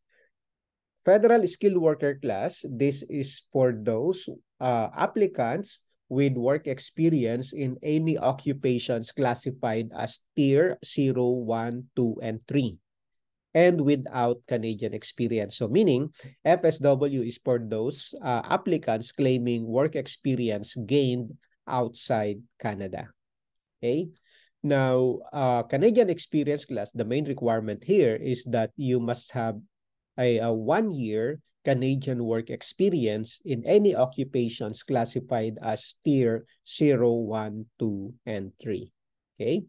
Federal Skilled Worker Class, this is for those applicants with work experience in any occupations classified as Tier 0, 1, 2, and 3, and without Canadian experience. So meaning, FSW is for those applicants claiming work experience gained outside Canada. Okay? Now, Canadian experience class, the main requirement here is that you must have a 1 year Canadian work experience in any occupations classified as Tier 0, 1, 2, and 3. Okay?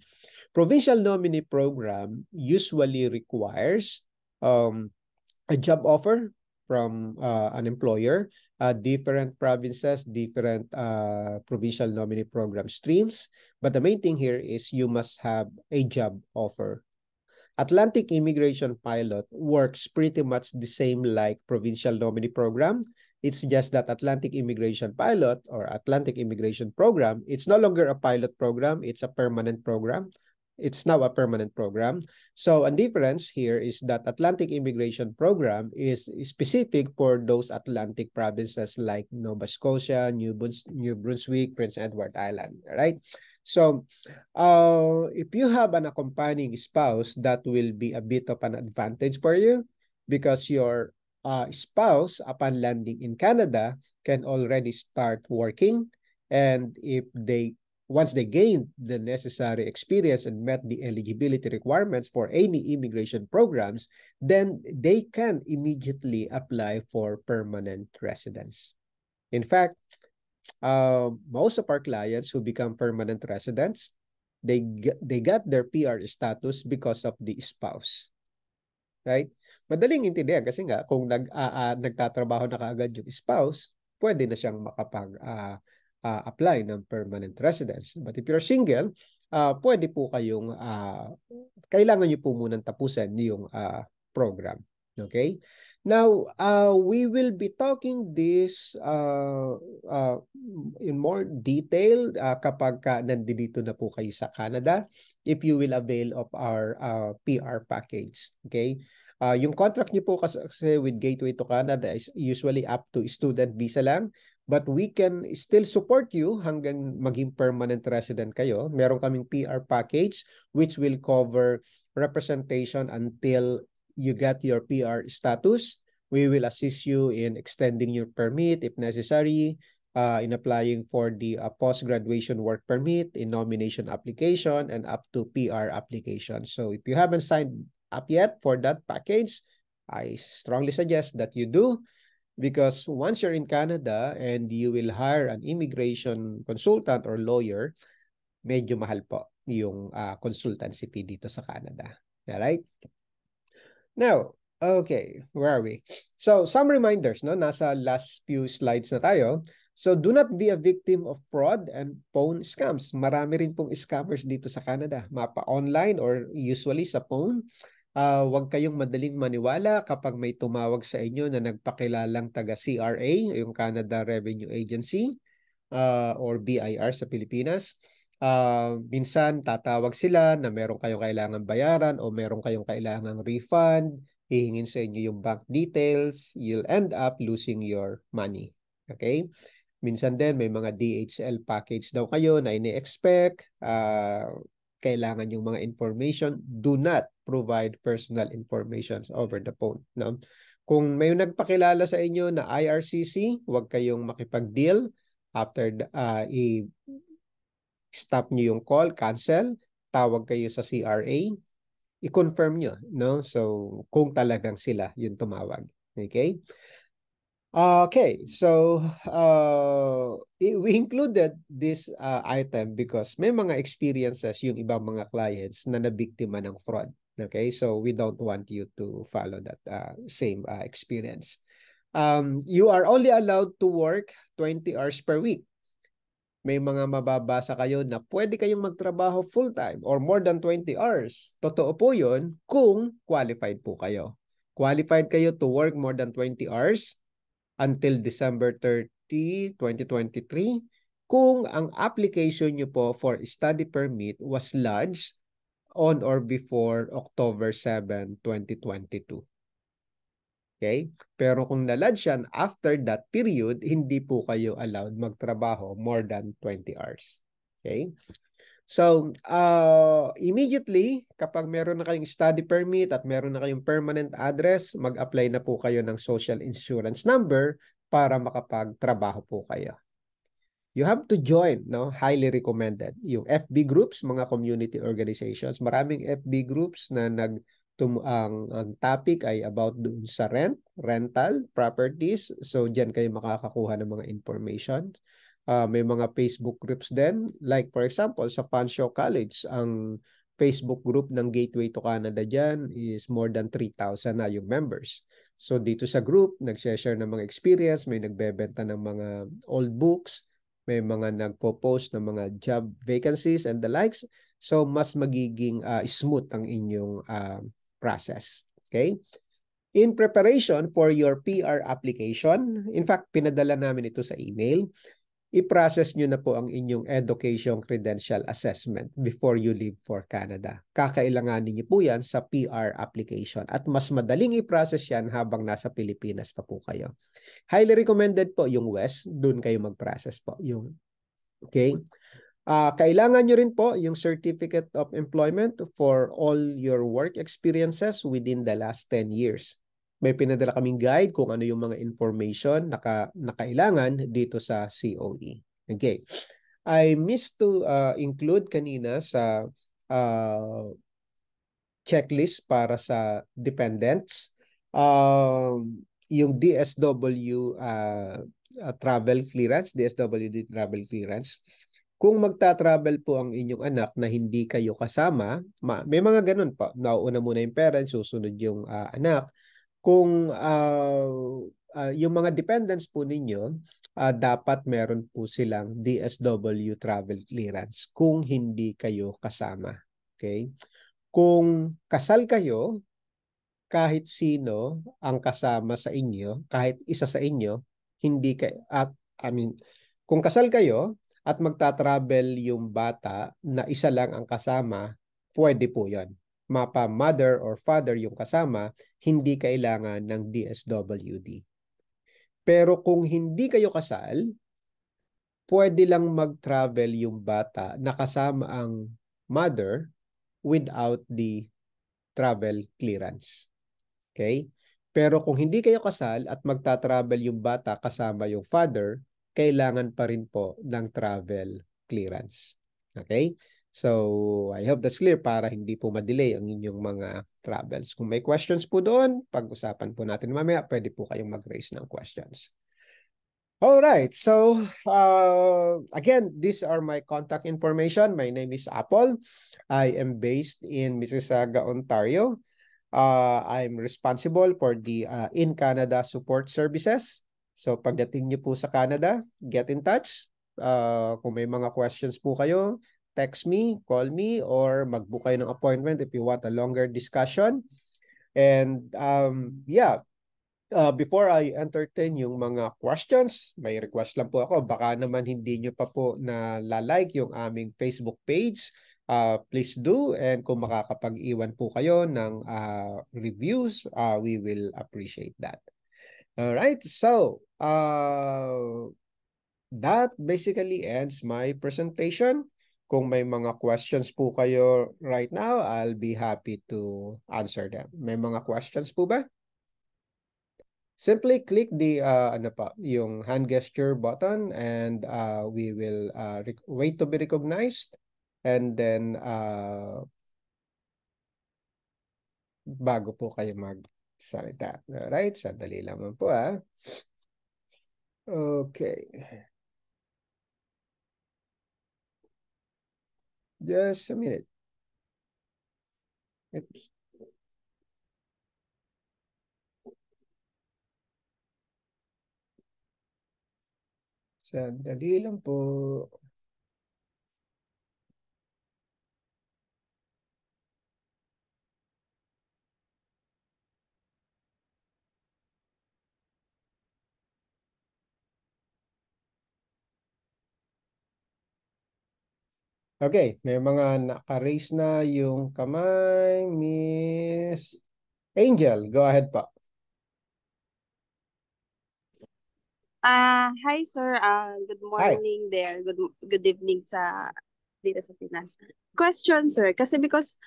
Provincial nominee program usually requires a job offer from an employer. Different provinces, different provincial nominee program streams. But the main thing here is you must have a job offer. Atlantic Immigration Pilot works pretty much the same like provincial nominee program. It's just that Atlantic Immigration Pilot or Atlantic Immigration Program, it's no longer a pilot program, it's a permanent program. It's now a permanent program. So a difference here is that Atlantic Immigration Program is specific for those Atlantic provinces like Nova Scotia, New Brunswick, Prince Edward Island, right? So if you have an accompanying spouse, that will be a bit of an advantage for you because your spouse, upon landing in Canada, can already start working. And if once they gained the necessary experience and met the eligibility requirements for any immigration programs, then they can immediately apply for permanent residence. In fact, most of our clients who become permanent residents, they got their PR status because of the spouse. Right? Madaling intindihan kasi nga kung nagtatrabaho na kaagad yung spouse, pwede na siyang makapag-apply ng permanent residence. But if you're single, pwede po kayong kailangan niyo po munang tapusin yung program. Okay? Now, we will be talking this in more detail kapag nandito na po kayo sa Canada, if you will avail of our PR package. Okay? Yung contract niyo po kasi with Gateway to Canada is usually up to student visa lang, but we can still support you hanggang maging permanent resident kayo. Meron kaming PR package which will cover representation until you get your PR status. We will assist you in extending your permit if necessary, in applying for the post-graduation work permit, in nomination application, and up to PR application. So if you haven't signed up yet for that package, I strongly suggest that you do, because once you're in Canada and you will hire an immigration consultant or lawyer, medyo mahal po yung consultancy fee dito sa Canada. Alright? Now, okay, where are we? So, some reminders, no? Nasa last few slides na tayo. So, do not be a victim of fraud and phone scams. Marami rin pong scammers dito sa Canada. Mapa online or usually sa phone. Huwag kayong madaling maniwala kapag may tumawag sa inyo na nagpakilalang taga CRA, yung Canada Revenue Agency, or BIR sa Pilipinas. Minsan tatawag sila na meron kayong kailangan bayaran o meron kayong kailangan refund, hihingin sa inyo yung bank details, you'll end up losing your money. Okay? Minsan din may mga DHL package daw kayo na ini-expect, kailangan yung mga information. Do not provide personal information over the phone. No? Kung may nagpakilala sa inyo na IRCC, huwag kayong makipag-deal. After stop nyo yung call, cancel, tawag kayo sa CRA, i-confirm nyo, no? So, kung talagang sila yung tumawag. Okay? Okay, so we included this item because may mga experiences yung ibang mga clients na nabiktima ng fraud. Okay, so we don't want you to follow that same experience. You are only allowed to work 20 hours per week. May mga mababasa kayo na pwede kayong magtrabaho full-time or more than 20 hours. Totoo po yun kung qualified po kayo. Qualified kayo to work more than 20 hours until December 30, 2023 kung ang application nyo po for study permit was lodged on or before October 7, 2022. Okay? Pero kung na-lodge yan after that period, hindi po kayo allowed magtrabaho more than 20 hours. Okay? So, immediately, kapag meron na kayong study permit at meron na kayong permanent address, mag-apply na po kayo ng social insurance number para makapagtrabaho po kayo. You have to join, no? Highly recommended. Yung FB groups, mga community organizations. Maraming FB groups na ang topic ay about dun sa rental, properties. So, diyan kayo makakakuha ng mga information. May mga Facebook groups din. Like for example, sa Fanshawe College, ang Facebook group ng Gateway to Canada dyan is more than 3,000 na yung members. So dito sa group, nag-share ng mga experience, may nagbebenta ng mga old books, may mga nagpo-post ng mga job vacancies and the likes. So mas magiging smooth ang inyong process. Okay? In preparation for your PR application, in fact, pinadala namin ito sa email, i-process nyo na po ang inyong Education Credential Assessment before you leave for Canada. Kakailanganin nyo po yan sa PR application at mas madaling i-process yan habang nasa Pilipinas pa po kayo. Highly recommended po yung West, doon kayo mag-process po. Okay? Kailangan nyo rin po yung Certificate of Employment for all your work experiences within the last 10 years. May pinadala kaming guide kung ano yung mga information na kailangan dito sa COE. Okay. I missed to include kanina sa checklist para sa dependents yung DSW travel clearance, DSWD travel clearance. Kung magta-travel po ang inyong anak na hindi kayo kasama, may mga ganun pa. Nauuna muna yung parents, susunod yung anak. Kung yung mga dependents po ninyo, dapat meron po silang DSW travel clearance kung hindi kayo kasama. Okay? Kung kasal kayo, kahit sino ang kasama sa inyo, kahit isa sa inyo, hindi kayo, kung kasal kayo at magta-travel yung bata na isa lang ang kasama, pwede po yan. Mapa mother or father yung kasama, hindi kailangan ng DSWD. Pero kung hindi kayo kasal, pwede lang mag-travel yung bata na kasama ang mother without the travel clearance. Okay? Pero kung hindi kayo kasal at magta-travel yung bata kasama yung father, kailangan pa rin po ng travel clearance. Okay? So, I hope that's clear para hindi po ma-delay ang inyong mga travels. Kung may questions po doon, pag-usapan po natin mamaya, pwede po kayong mag-raise ng questions. All right. So, again, these are my contact information. My name is Apple. I am based in Mississauga, Ontario. I'm responsible for the in Canada support services. So pagdating niyo po sa Canada, get in touch. Kung may mga questions po kayo, text me, call me, or mag-book kayo ng appointment if you want a longer discussion. And yeah, before I entertain yung mga questions, may request lang po ako. Baka naman hindi nyo pa po na like yung aming Facebook page. Please do. And kung makakapag-iwan po kayo ng reviews, we will appreciate that. All right. So, that basically ends my presentation. Kung may mga questions po kayo right now, I'll be happy to answer them. May mga questions po ba? Simply click the yung hand gesture button and we will wait to be recognized and then bago po kayo magsalita. Alright, sandali lamang po . Okay. Just a minute. Oops. Sandali lang po. Okay, may mga naka-raise na yung kamay. Miss Angel, go ahead pa. Hi sir. Good Hi. morning there. Good evening dito sa Pinas. Question sir, kasi because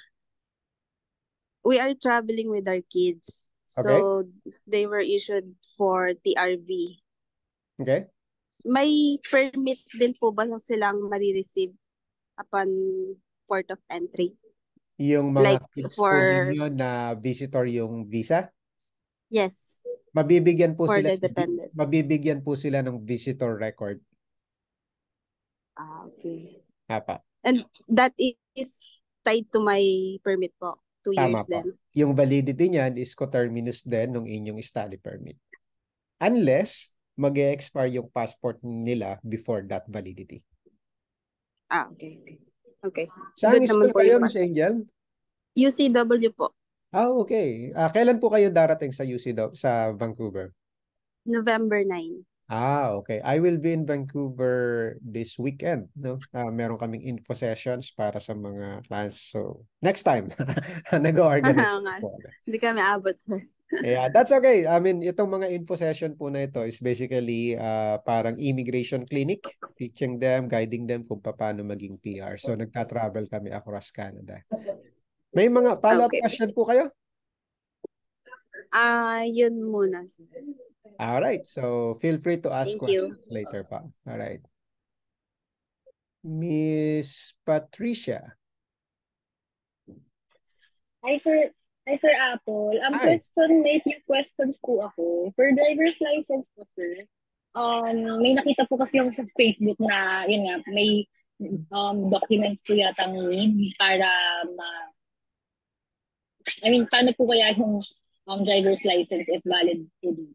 we are traveling with our kids. Okay. So they were issued for TRV. Okay. May permit din po ba silang marireceive upon port of entry? Yung mga Like kids po for, ninyo na visitor yung visa, yes, mabibigyan po for sila the dependents. mabibigyan po sila ng visitor record. Okay. Apa, And that is tied to my permit po. 2 years tama po. then. Yung validity niyan is coterminous din ng inyong study permit. Unless mag-expire yung passport nila before that validity. Okay, okay. Okay. Saan Good naman school po kayo, yung Miss Angel? UCW po. Okay. Kailan po kayo darating sa UC sa Vancouver? November 9. Okay. I will be in Vancouver this weekend, no? Meron kaming info sessions para sa mga class. So, next time, nag-organize Oo nga. po ako. Hindi kami abot, sir. Yeah, that's okay. I mean, itong mga info session po na ito is basically parang immigration clinic, teaching them, guiding them kung paano maging PR. So, nagta-travel kami across Canada. May mga follow-up Okay. question po kayo? Yun muna, sir. All right. So, feel free to ask Thank you. questions later pa. All right. Miss Patricia. Hi, Sir. Hi, Sir Apple. Hi. May few questions po ako. For driver's license po, sir, may nakita po kasi ako sa Facebook na, yun nga, may documents po yatang need para paano po kaya yung driver's license if valid po dito?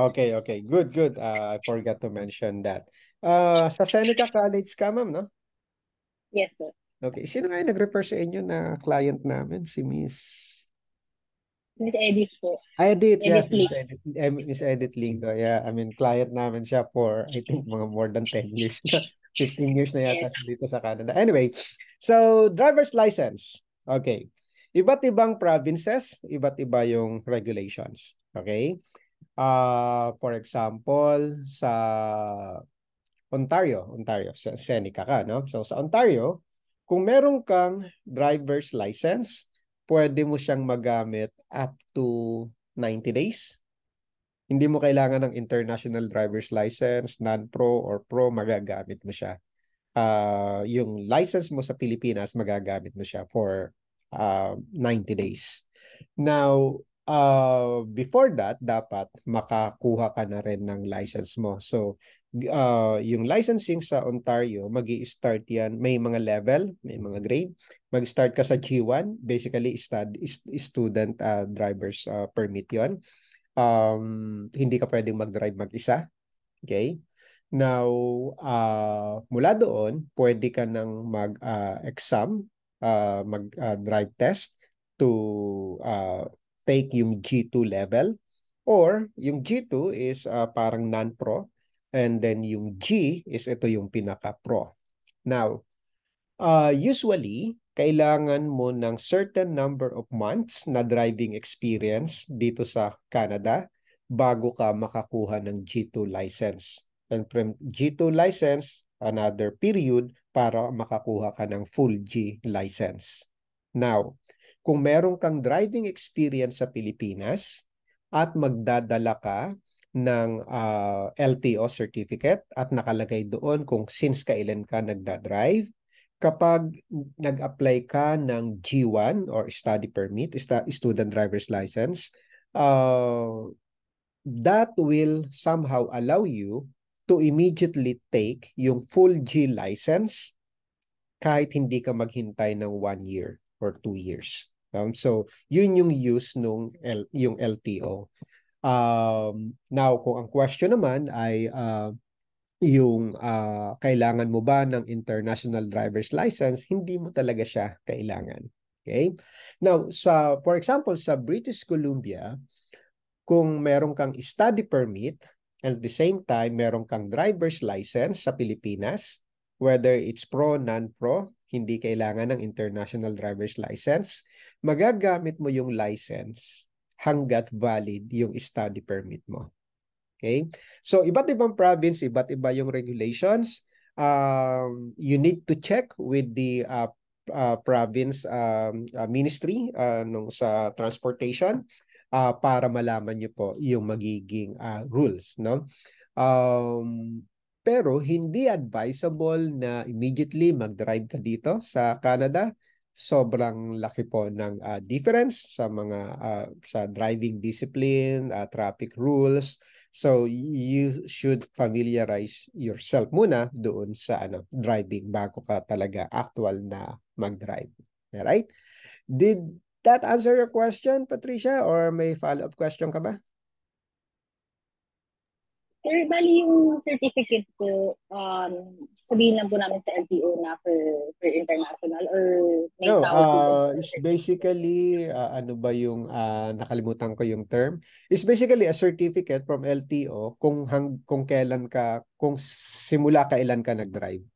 Okay, okay. Good, good. I forgot to mention that. Sa Seneca College ka, ma'am, no? Yes po. Okay. Sino nga yung nag-refer sa inyo na client namin? Si Miss... Miss Edith po. Edith, yes. Edith Lee. Miss Edith Lingo. Yeah, I mean, client namin siya for, I think, mga more than 10 years na. 15 years na Yes. yata dito sa Canada. Anyway, so driver's license. Okay. Iba't ibang provinces, iba't iba yung regulations. Okay? For example, sa Ontario, sa Seneca ka, no? So sa Ontario, kung meron kang driver's license, pwede mo siyang magamit up to 90 days. Hindi mo kailangan ng international driver's license, non-pro or pro, magagamit mo siya. Yung license mo sa Pilipinas, magagamit mo siya for 90 days. Now, before that, dapat makakuha ka na rin ng license mo. So, yung licensing sa Ontario, magi-start yan. May mga level, may mga grade. Mag-start ka sa G1, basically student driver's permit yon. Hindi ka pwedeng mag-drive mag-isa. Okay? Now, mula doon, pwede ka nang mag-exam, mag-drive test to take yung G2 level. Or, yung G2 is parang non-pro. And then yung G is ito yung pinaka-pro. Now, usually, kailangan mo ng certain number of months na driving experience dito sa Canada bago ka makakuha ng G2 license. And from G2 license, another period para makakuha ka ng full G license. Now, kung meron kang driving experience sa Pilipinas at magdadala ka ng LTO certificate at nakalagay doon kung since kailan ka nagdadrive, kapag nag-apply ka ng G1 or study permit, student driver's license, that will somehow allow you to immediately take yung full G license kahit hindi ka maghintay ng 1 year or 2 years. So, yun yung use nung yung LTO. Now, kung ang question naman ay yung kailangan mo ba ng international driver's license, hindi mo talaga siya kailangan. Okay? Now, for example, sa British Columbia, kung meron kang study permit, at the same time, meron kang driver's license sa Pilipinas, whether it's pro, non-pro, hindi kailangan ng international driver's license, magagamit mo yung license hanggat valid yung study permit mo. Okay? So, iba't ibang province, iba't iba yung regulations. You need to check with the province ministry sa transportation para malaman nyo po yung magiging rules. No? Pero hindi advisable na immediately mag-drive ka dito sa Canada. Sobrang laki po ng difference sa mga sa driving discipline, traffic rules. So you should familiarize yourself muna doon sa driving bago ka talaga actual na mag-drive. Alright? Did that answer your question, Patricia, or may follow-up question ka ba? Sir, bali yung certificate po, sabihin lang po namin sa LTO na for international or may No, tawag po ba sa it's certificate? basically, ano ba yung, nakalimutan ko yung term. It's basically a certificate from LTO kung kailan ka, kung simula kailan ka nag-drive.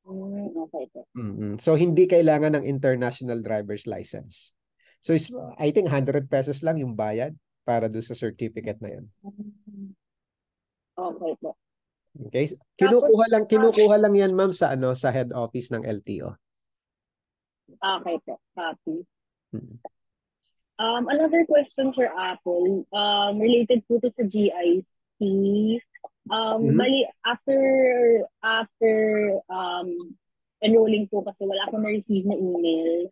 Okay po. So, hindi kailangan ng international driver's license. So, I think 100 pesos lang yung bayad para doon sa certificate na yun. Okay po. Okay? Tapos, Kinukuha lang yan, ma'am, sa head office ng LTO. okay po. Copy. Hmm. Another question, Sir Apple, related po to sa GIC. Bali, after enrolling po kasi wala akong na-receive na email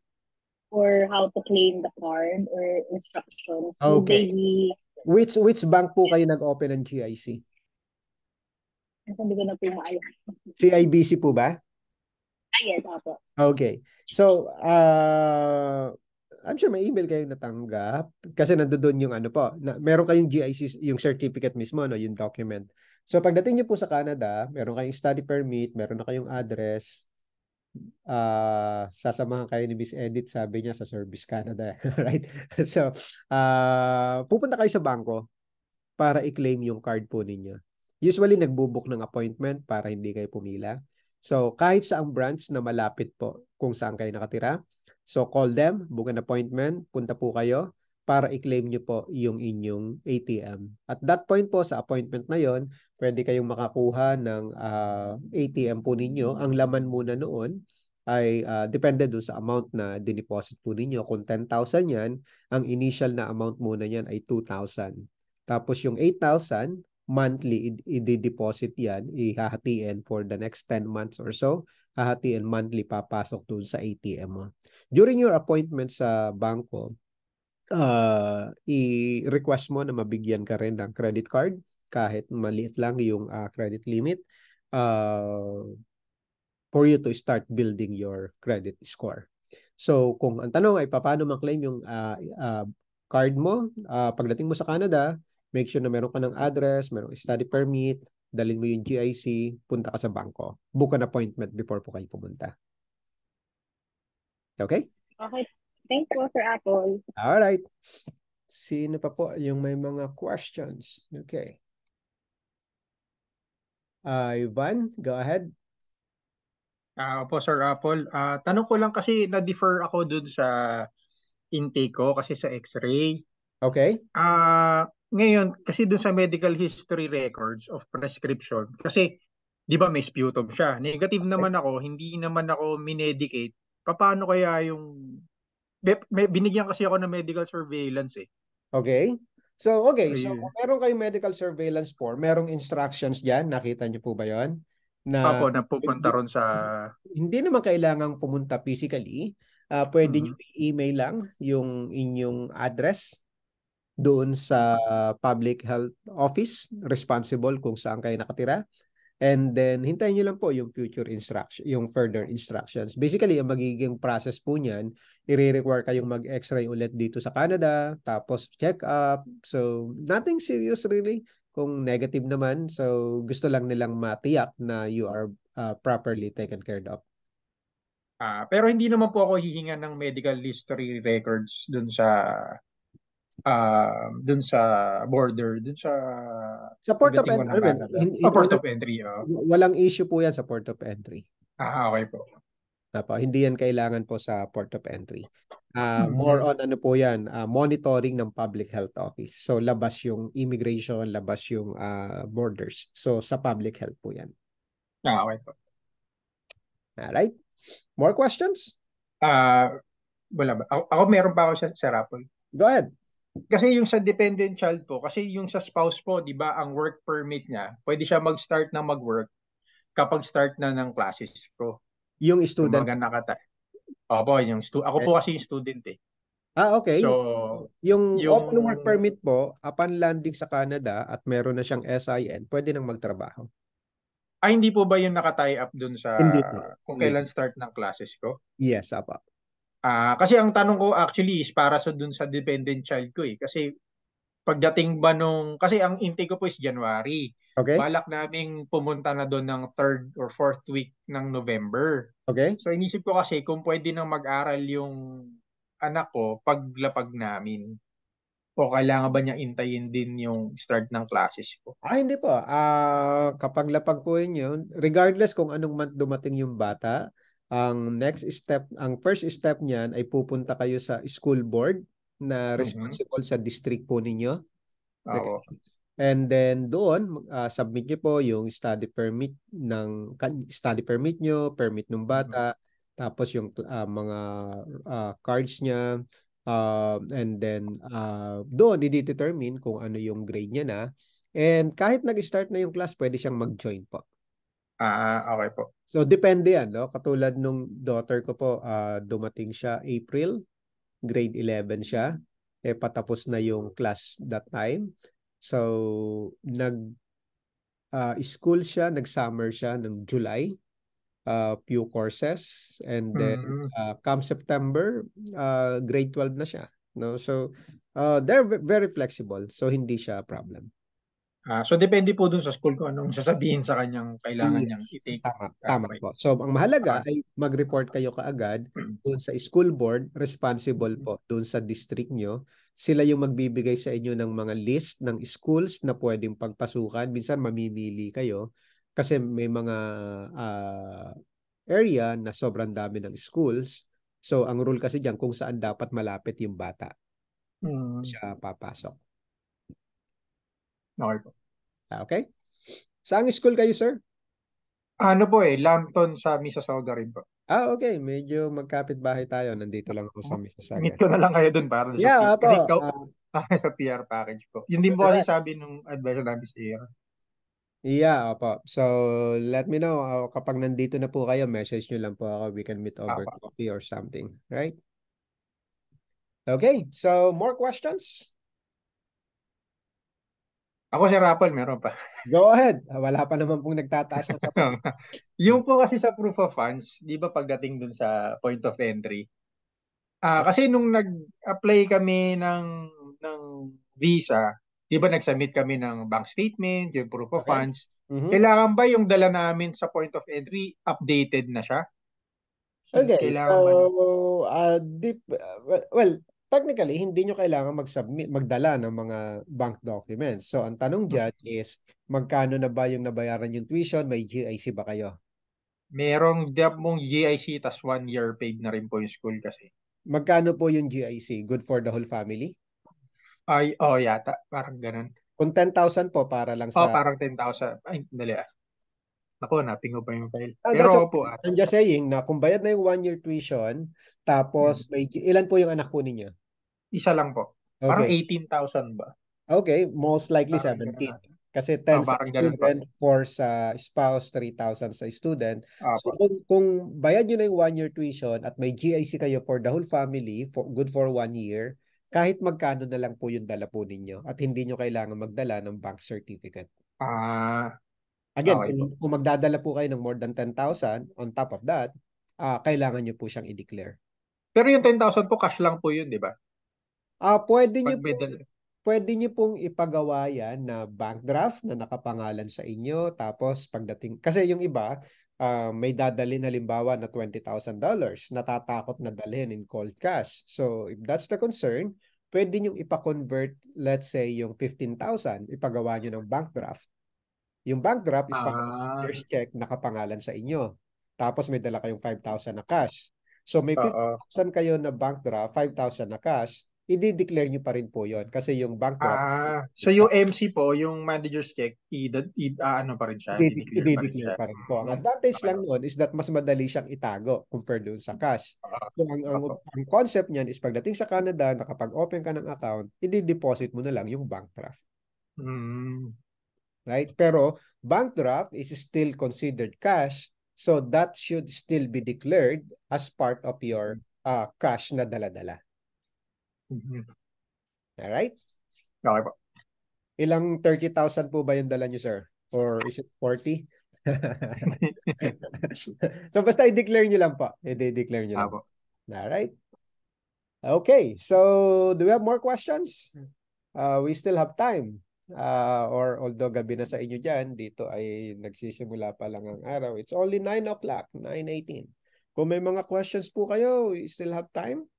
or how to claim the card or instructions. Would they Okay. be, Which bank po kayo nag-open ng GIC? hindi ko na po maalam. CIBC po ba? Yes, Apo. Okay. So, I'm sure may email kayong natanggap kasi nandoon yung meron kayong GIC, yung certificate mismo, yung document. So, pagdating niyo po sa Canada, meron kayong study permit, meron na kayong address, sasamahan kayo ni Miss Edith, sabi niya sa Service Canada. Right? So, pupunta kayo sa bangko para i-claim yung card po ninyo. Usually, nagbubook ng appointment para hindi kayo pumila. So, kahit saang branch na malapit po kung saan kayo nakatira. So, call them, book an appointment, punta po kayo para i-claim nyo po yung inyong ATM. At that point po, sa appointment na yon, pwede kayong makakuha ng ATM po ninyo. Ang laman muna noon ay depende doon sa amount na dineposit po ninyo. Kung 10,000 yan, ang initial na amount muna yan ay 2,000. Tapos yung 8,000, monthly, i-deposit yan, ihahatiin for the next 10 months or so, hahatiin monthly, papasok doon sa ATM mo. During your appointment sa bangko, i-request mo na mabigyan ka rin ng credit card, kahit maliit lang yung credit limit, for you to start building your credit score. So, kung ang tanong ay paano ma-claim yung card mo, pagdating mo sa Canada, make sure na meron ka ng address, meron study permit, dalhin mo yung GIC, punta ka sa bangko. Book an appointment before po kayo pumunta. Okay? Okay. Thank you, Sir Apple. Alright. Sino pa po yung may mga questions? Okay. Ivan, go ahead. Opo, Sir Apple. Tanong ko lang kasi na-defer ako dun sa intake ko kasi sa x-ray. Okay. Ngayon, kasi dun sa medical history records of prescription, kasi di ba may sputum siya. Negative naman ako, hindi naman ako minedicate. Paano kaya yung... binigyan kasi ako ng medical surveillance eh. Okay. So, kung Ayun. meron kayong medical surveillance form, merong instructions dyan, nakita niyo po ba yon? Opo, napupunta ron sa... Hindi naman kailangang pumunta physically. Pwede nyo i-email lang yung inyong address doon sa public health office responsible kung saan kayo nakatira. And then, hintayin nyo lang po yung future instruction, yung further instructions. Basically, ang magiging process po niyan, i-require kayong mag-x-ray ulit dito sa Canada, tapos check up. So, nothing serious really kung negative naman. So, gusto lang nilang matiyak na you are properly taken care of. Pero hindi naman po ako hihinga ng medical history records dun sa border, dun sa Port of pagdating ko entry, ng Canada. Port of entry. Walang issue po yan sa port of entry. Okay po. Hindi yan kailangan po sa port of entry. More on ano po yan, monitoring ng public health office. So labas yung immigration, labas yung borders. So sa public health po yan. Okay po. Alright. More questions? Wala ba? Ako meron pa ako sa Rapol. Go ahead. Kasi yung sa dependent child po, kasi yung sa spouse po, di ba, ang work permit niya, pwede siya mag-start na mag-work kapag start na ng classes ko. Yung student? Opo, ako po kasi yung student eh. Okay. So, yung open work permit po, upon landing sa Canada at meron na siyang SIN, pwede nang magtrabaho. Hindi po ba yung naka-tie up dun sa kung kailan start ng classes ko? Yes, apa. Kasi ang tanong ko actually is para dun sa dependent child ko eh. Kasi pagdating ba kasi ang intake ko po is January. Okay. Balak naming pumunta na doon ng 3rd or 4th week ng November. Okay. So inisip ko kasi kung pwede nang mag-aral yung anak ko paglapag namin. O kailangan ba niya intayin din yung start ng classes ko? Hindi po. Kapag lapag po yun, regardless kung anong month dumating yung bata, ang first step niyan ay pupunta kayo sa school board na responsible sa district po ninyo. Okay. And then doon, submit niyo po yung study permit nyo, permit ng bata, tapos yung mga cards niya, and then doon i-determine kung ano yung grade niya na. And kahit nag-start na yung class, pwede siyang mag-join po. Okay po. So depende yan, no? Katulad nung daughter ko po, dumating siya April, grade 11 siya. Patapos na yung class that time. So school siya, nag-summer siya ng July, few courses, and then come September, grade 12 na siya, no? So they're very flexible, so hindi siya problem. So depende po dun sa school ko anong sasabihin sa kanyang kailangan niyang i-take. Tama po. So ang mahalaga ay mag-report kayo kaagad dun sa school board, responsible po dun sa district nyo. Sila yung magbibigay sa inyo ng mga list ng schools na pwedeng pagpasukan. Minsan mamimili kayo kasi may mga area na sobrang dami ng schools. So ang rule kasi diyan kung saan dapat malapit yung bata siya papasok. Okay po. Okay? Saan school kayo, sir? Ano po Lambton sa Mississauga rin po. Okay. Medyo magkapit-bahay tayo. Nandito lang ako sa Mississauga. Meet ko na lang kayo dun para sa PR package ko. Yun din po kasi sabi nung advisor namin sa ER. Yeah, opo. So, let me know. Kapag nandito na po kayo, message nyo lang po ako. We can meet over coffee or something. Right? Okay. So, more questions? Ako si Rapol, meron pa. Go ahead. Wala pa naman pong nagtataas na kapag. Yung po kasi sa proof of funds, di ba pagdating dun sa point of entry, kasi nung nag-apply kami ng visa, di ba nag-submit kami ng bank statement, yung proof of funds, kailangan ba yung dala namin sa point of entry, updated na siya? Okay, so, well, technically, hindi nyo kailangan magdala ng mga bank documents. So, ang tanong dyan is, magkano na ba yung nabayaran yung tuition? May GIC ba kayo? Merong GIC, tas 1 year paid na rin po yung school kasi. Magkano po yung GIC? Good for the whole family? Yata. Parang ganun. Kung 10,000 po, para lang sa... parang 10,000. Ay, dali Ako, napingo pa yung file. Pero po, I'm just saying na kung bayad na yung 1 year tuition, tapos ilan po yung anak po ninyo? Isa lang po. Parang 18,000 ba? Okay, most likely parang 17. Kasi 10 sa student, 4 sa spouse, 3,000 sa student. So kung bayad nyo na yung 1 year tuition at may GIC kayo for the whole family, good for 1 year, kahit magkano na lang po yung dala po ninyo at hindi nyo kailangan magdala ng bank certificate. Again, Okay po. kung magdadala po kayo ng more than 10,000, on top of that, kailangan nyo po siyang i-declare. Pero yung 10,000 po, cash lang po yun, di ba? Pwede nyo Pag may po dala. Pwede niyo pong ipagawa yan na bank draft na nakapangalan sa inyo. Tapos pagdating, kasi yung iba, may dadalhin halimbawa na $20,000, natatakot na dalhin in cold cash. So if that's the concern, pwede nyo ipa-convert, let's say yung 15,000, ipagawa nyo ng bank draft. Yung bank draft is parang first check nakapangalan sa inyo. Tapos may dala kayong 5,000 na cash. So may Oo. 50,000 kayo na bank draft, 5,000 na cash, i-declare nyo pa rin po yon kasi yung bank draft So yung MC po, yung manager's check, ano pa rin siya, i-declare pa rin i-declare siya. pa rin po. Ang advantage Okay. lang noon is that mas madali siyang itago compared doon sa cash. So Opo. ang concept niyan is pagdating sa Canada, nakapag-open ka ng account, i-deposit mo na lang yung bank draft. Right? Pero bank draft is still considered cash, so that should still be declared as part of your cash na dala-dala. Alright? Okay po. Ilang 30,000 po ba yung dala nyo, sir? Or is it 40? So basta i-declare nyo lang po. I-declare nyo lang. Opo. Alright? Okay, so do we have more questions? We still have time. Or although gabi na sa inyo dyan, dito ay nagsisimula pa lang ang araw. It's only 9 o'clock, 9:18. Kung may mga questions po kayo, we still have time?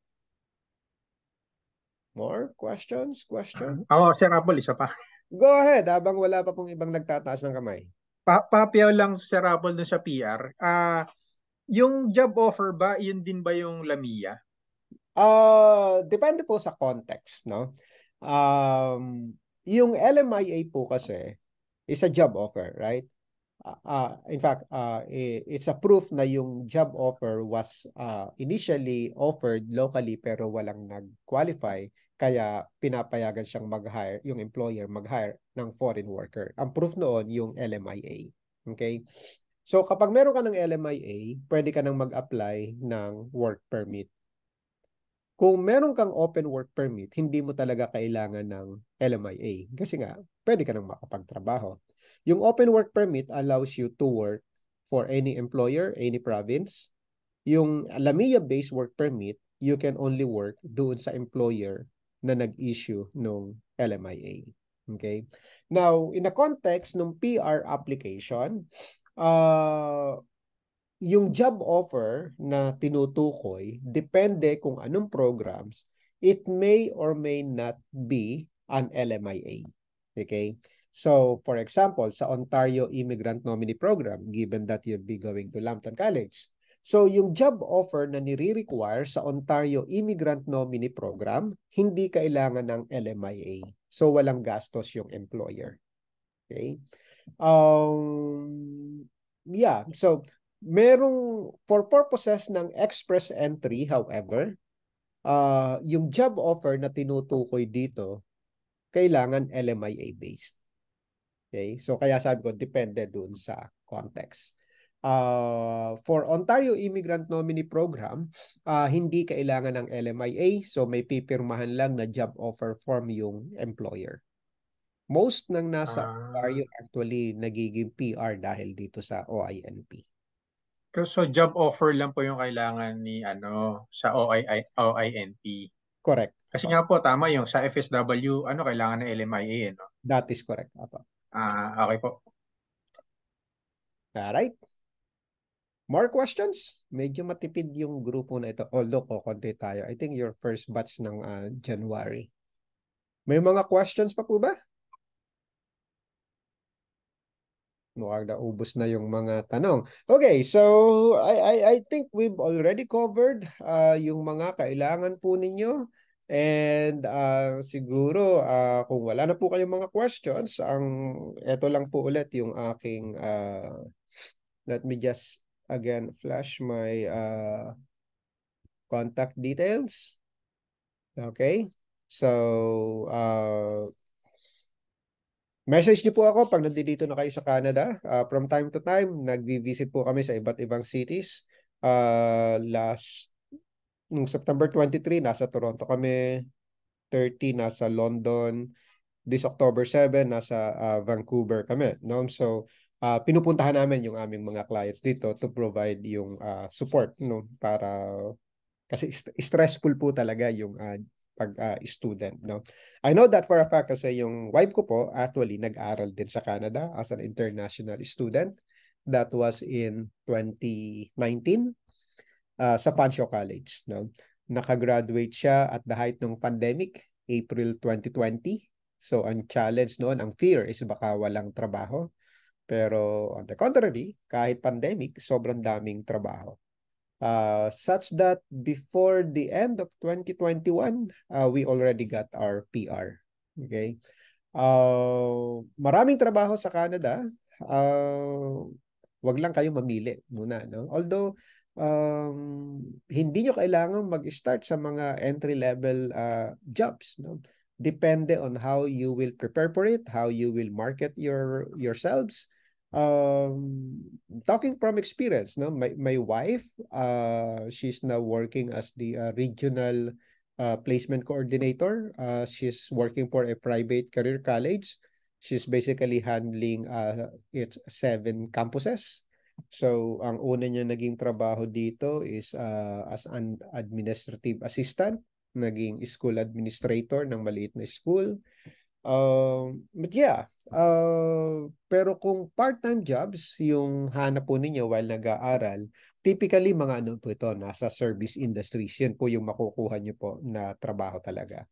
More questions? Sir Apple, isa pa. Go ahead, habang wala pa pong ibang nagtataas ng kamay. Papiyaw lang Sir Apple dun sa PR. Yung job offer ba, yun din ba yung Lamia? Depende po sa context, no? Yung LMIA po kasi is a job offer, right? In fact, it's a proof na yung job offer was initially offered locally pero walang nag-qualify, kaya pinapayagan siyang mag-hire, yung employer mag-hire ng foreign worker. Ang proof noon yung LMIA. Okay? So kapag meron ka ng LMIA, pwede ka nang mag-apply ng work permit. Kung meron kang open work permit, hindi mo talaga kailangan ng LMIA kasi nga, pwede ka nang makapagtrabaho. Yung open work permit allows you to work for any employer, any province. Yung LAMIA-based work permit, you can only work doon sa employer na nag-issue ng LMIA. Okay? Now, in the context ng PR application, yung job offer na tinutukoy, depende kung anong programs, it may or may not be an LMIA. Okay? So, for example, sa Ontario Immigrant Nominee Program, given that you'll be going to Lambton College, so yung job offer na nire-require sa Ontario Immigrant Nominee Program, hindi kailangan ng LMIA. So, walang gastos yung employer. Okay? Yeah, so merong for purposes ng express entry, however, yung job offer na tinutukoy dito, kailangan LMIA based. Okay? So kaya sabi ko, depende dun sa context. For Ontario Immigrant Nominee Program, hindi kailangan ng LMIA, so may pipirmahan lang na job offer form yung employer. Most ng nasa Ontario actually nagiging PR dahil dito sa OINP. So job offer lang po yung kailangan ni sa OINP. Correct. Kasi nga po tama yung sa FSW kailangan ng LMIA no. That is correct. Okay po. Alright. More questions? Medyo matipid yung grupo na ito. Although konti tayo. I think your first batch ng January. May mga questions pa po ba? Mukhang naubos na yung mga tanong. Okay, so I think we've already covered yung mga kailangan po ninyo. And siguro kung wala na po kayong mga questions, ito lang po ulit yung aking let me just again flash my contact details. Okay? So message niyo po ako pag nandito na kayo sa Canada. From time to time, nag-visit po kami sa iba't ibang cities. Nung September 23, nasa Toronto kami. 30 nasa London. This October 7 nasa Vancouver kami, no? So pinupuntahan namin yung aming mga clients dito to provide yung support, no, para kasi stressful po talaga yung pag student, no. I know that for a fact kasi yung wife ko po actually nag-aral din sa Canada as an international student. That was in 2019 sa Pancio College, no. Nakagraduate siya at the height ng pandemic, April 2020. So ang challenge noon, ang fear is baka walang trabaho. Pero on the contrary, kahit pandemic, sobrang daming trabaho. Such that before the end of 2021, we already got our PR. Okay? Maraming trabaho sa Canada. Wag lang kayo mamili muna, no? Although hindi nyo kailangan mag-start sa mga entry-level jobs, no? Depende on how you will prepare for it, how you will market yourselves. Talking from experience, no, my wife, she's now working as the regional placement coordinator. She's working for a private career college. She's basically handling its 7 campuses. So ang una niya naging trabaho dito is as an administrative assistant, naging school administrator ng maliit na school. But yeah, pero kung part-time jobs yung hanap po ninyo while nag-aaral, typically mga ano po ito, nasa service industries, yan po yung makukuha nyo po na trabaho talaga.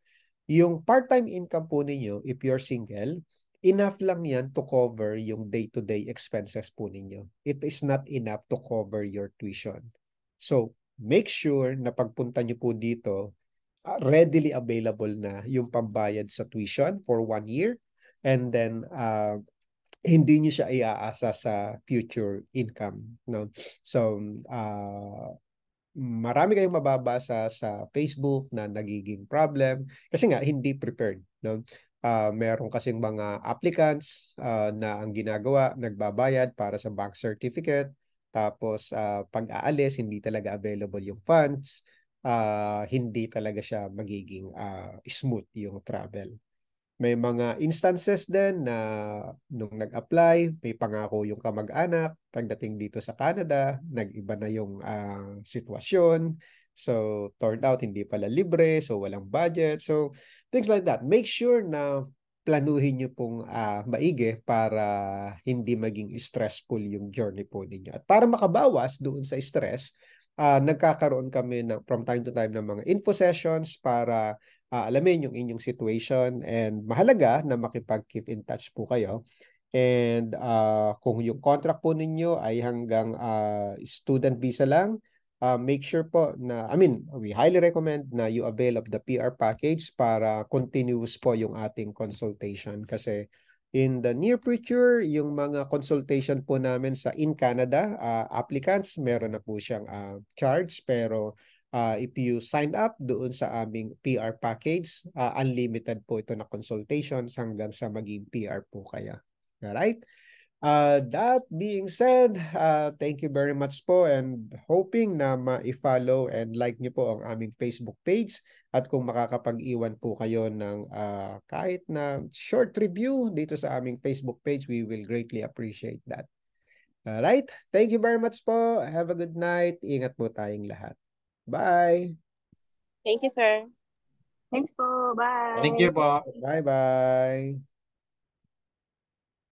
Yung part-time income po ninyo, if you're single, enough lang yan to cover yung day-to-day expenses po ninyo. It is not enough to cover your tuition. So, make sure na pagpunta nyo po dito, readily available na yung pambayad sa tuition for 1 year, and then hindi niyo siya iaasa sa future income, no? So marami kayong mababasa sa Facebook na nagiging problem kasi nga hindi prepared, no? Meron kasing mga applicants na ang ginagawa, nagbabayad para sa bank certificate, tapos pag aalis hindi talaga available yung funds. Hindi talaga siya magiging smooth yung travel. May mga instances din na nung nag-apply, may pangako yung kamag-anak. Pagdating dito sa Canada, nag-iba na yung sitwasyon. So, turned out, hindi pala libre. So, walang budget. So, things like that. Make sure na planuhin nyo pong maigi para hindi maging stressful yung journey po ninyo. At para makabawas doon sa stress, nagkakaroon kami from time to time ng mga info sessions para alamin yung inyong situation, and mahalaga na makipag-keep in touch po kayo. And kung yung contract po ninyo ay hanggang student visa lang, make sure po na, we highly recommend na you avail of the PR package para continuous po yung ating consultation. Kasi in the near future, yung mga consultation po namin sa in Canada applicants, meron na po siyang charge, pero if you sign up doon sa aming PR package, unlimited po ito na consultations hanggang sa maging PR po kaya. Alright? That being said, thank you very much po, and hoping na ma-follow and like niyo po ang aming Facebook page, at kung makakapag-iwan po kayo ng kahit na short review dito sa aming Facebook page, we will greatly appreciate that. Alright? Thank you very much po. Have a good night. Ingat po tayong lahat. Bye. Thank you, sir. Thanks po. Bye. Thank you po. Bye-bye.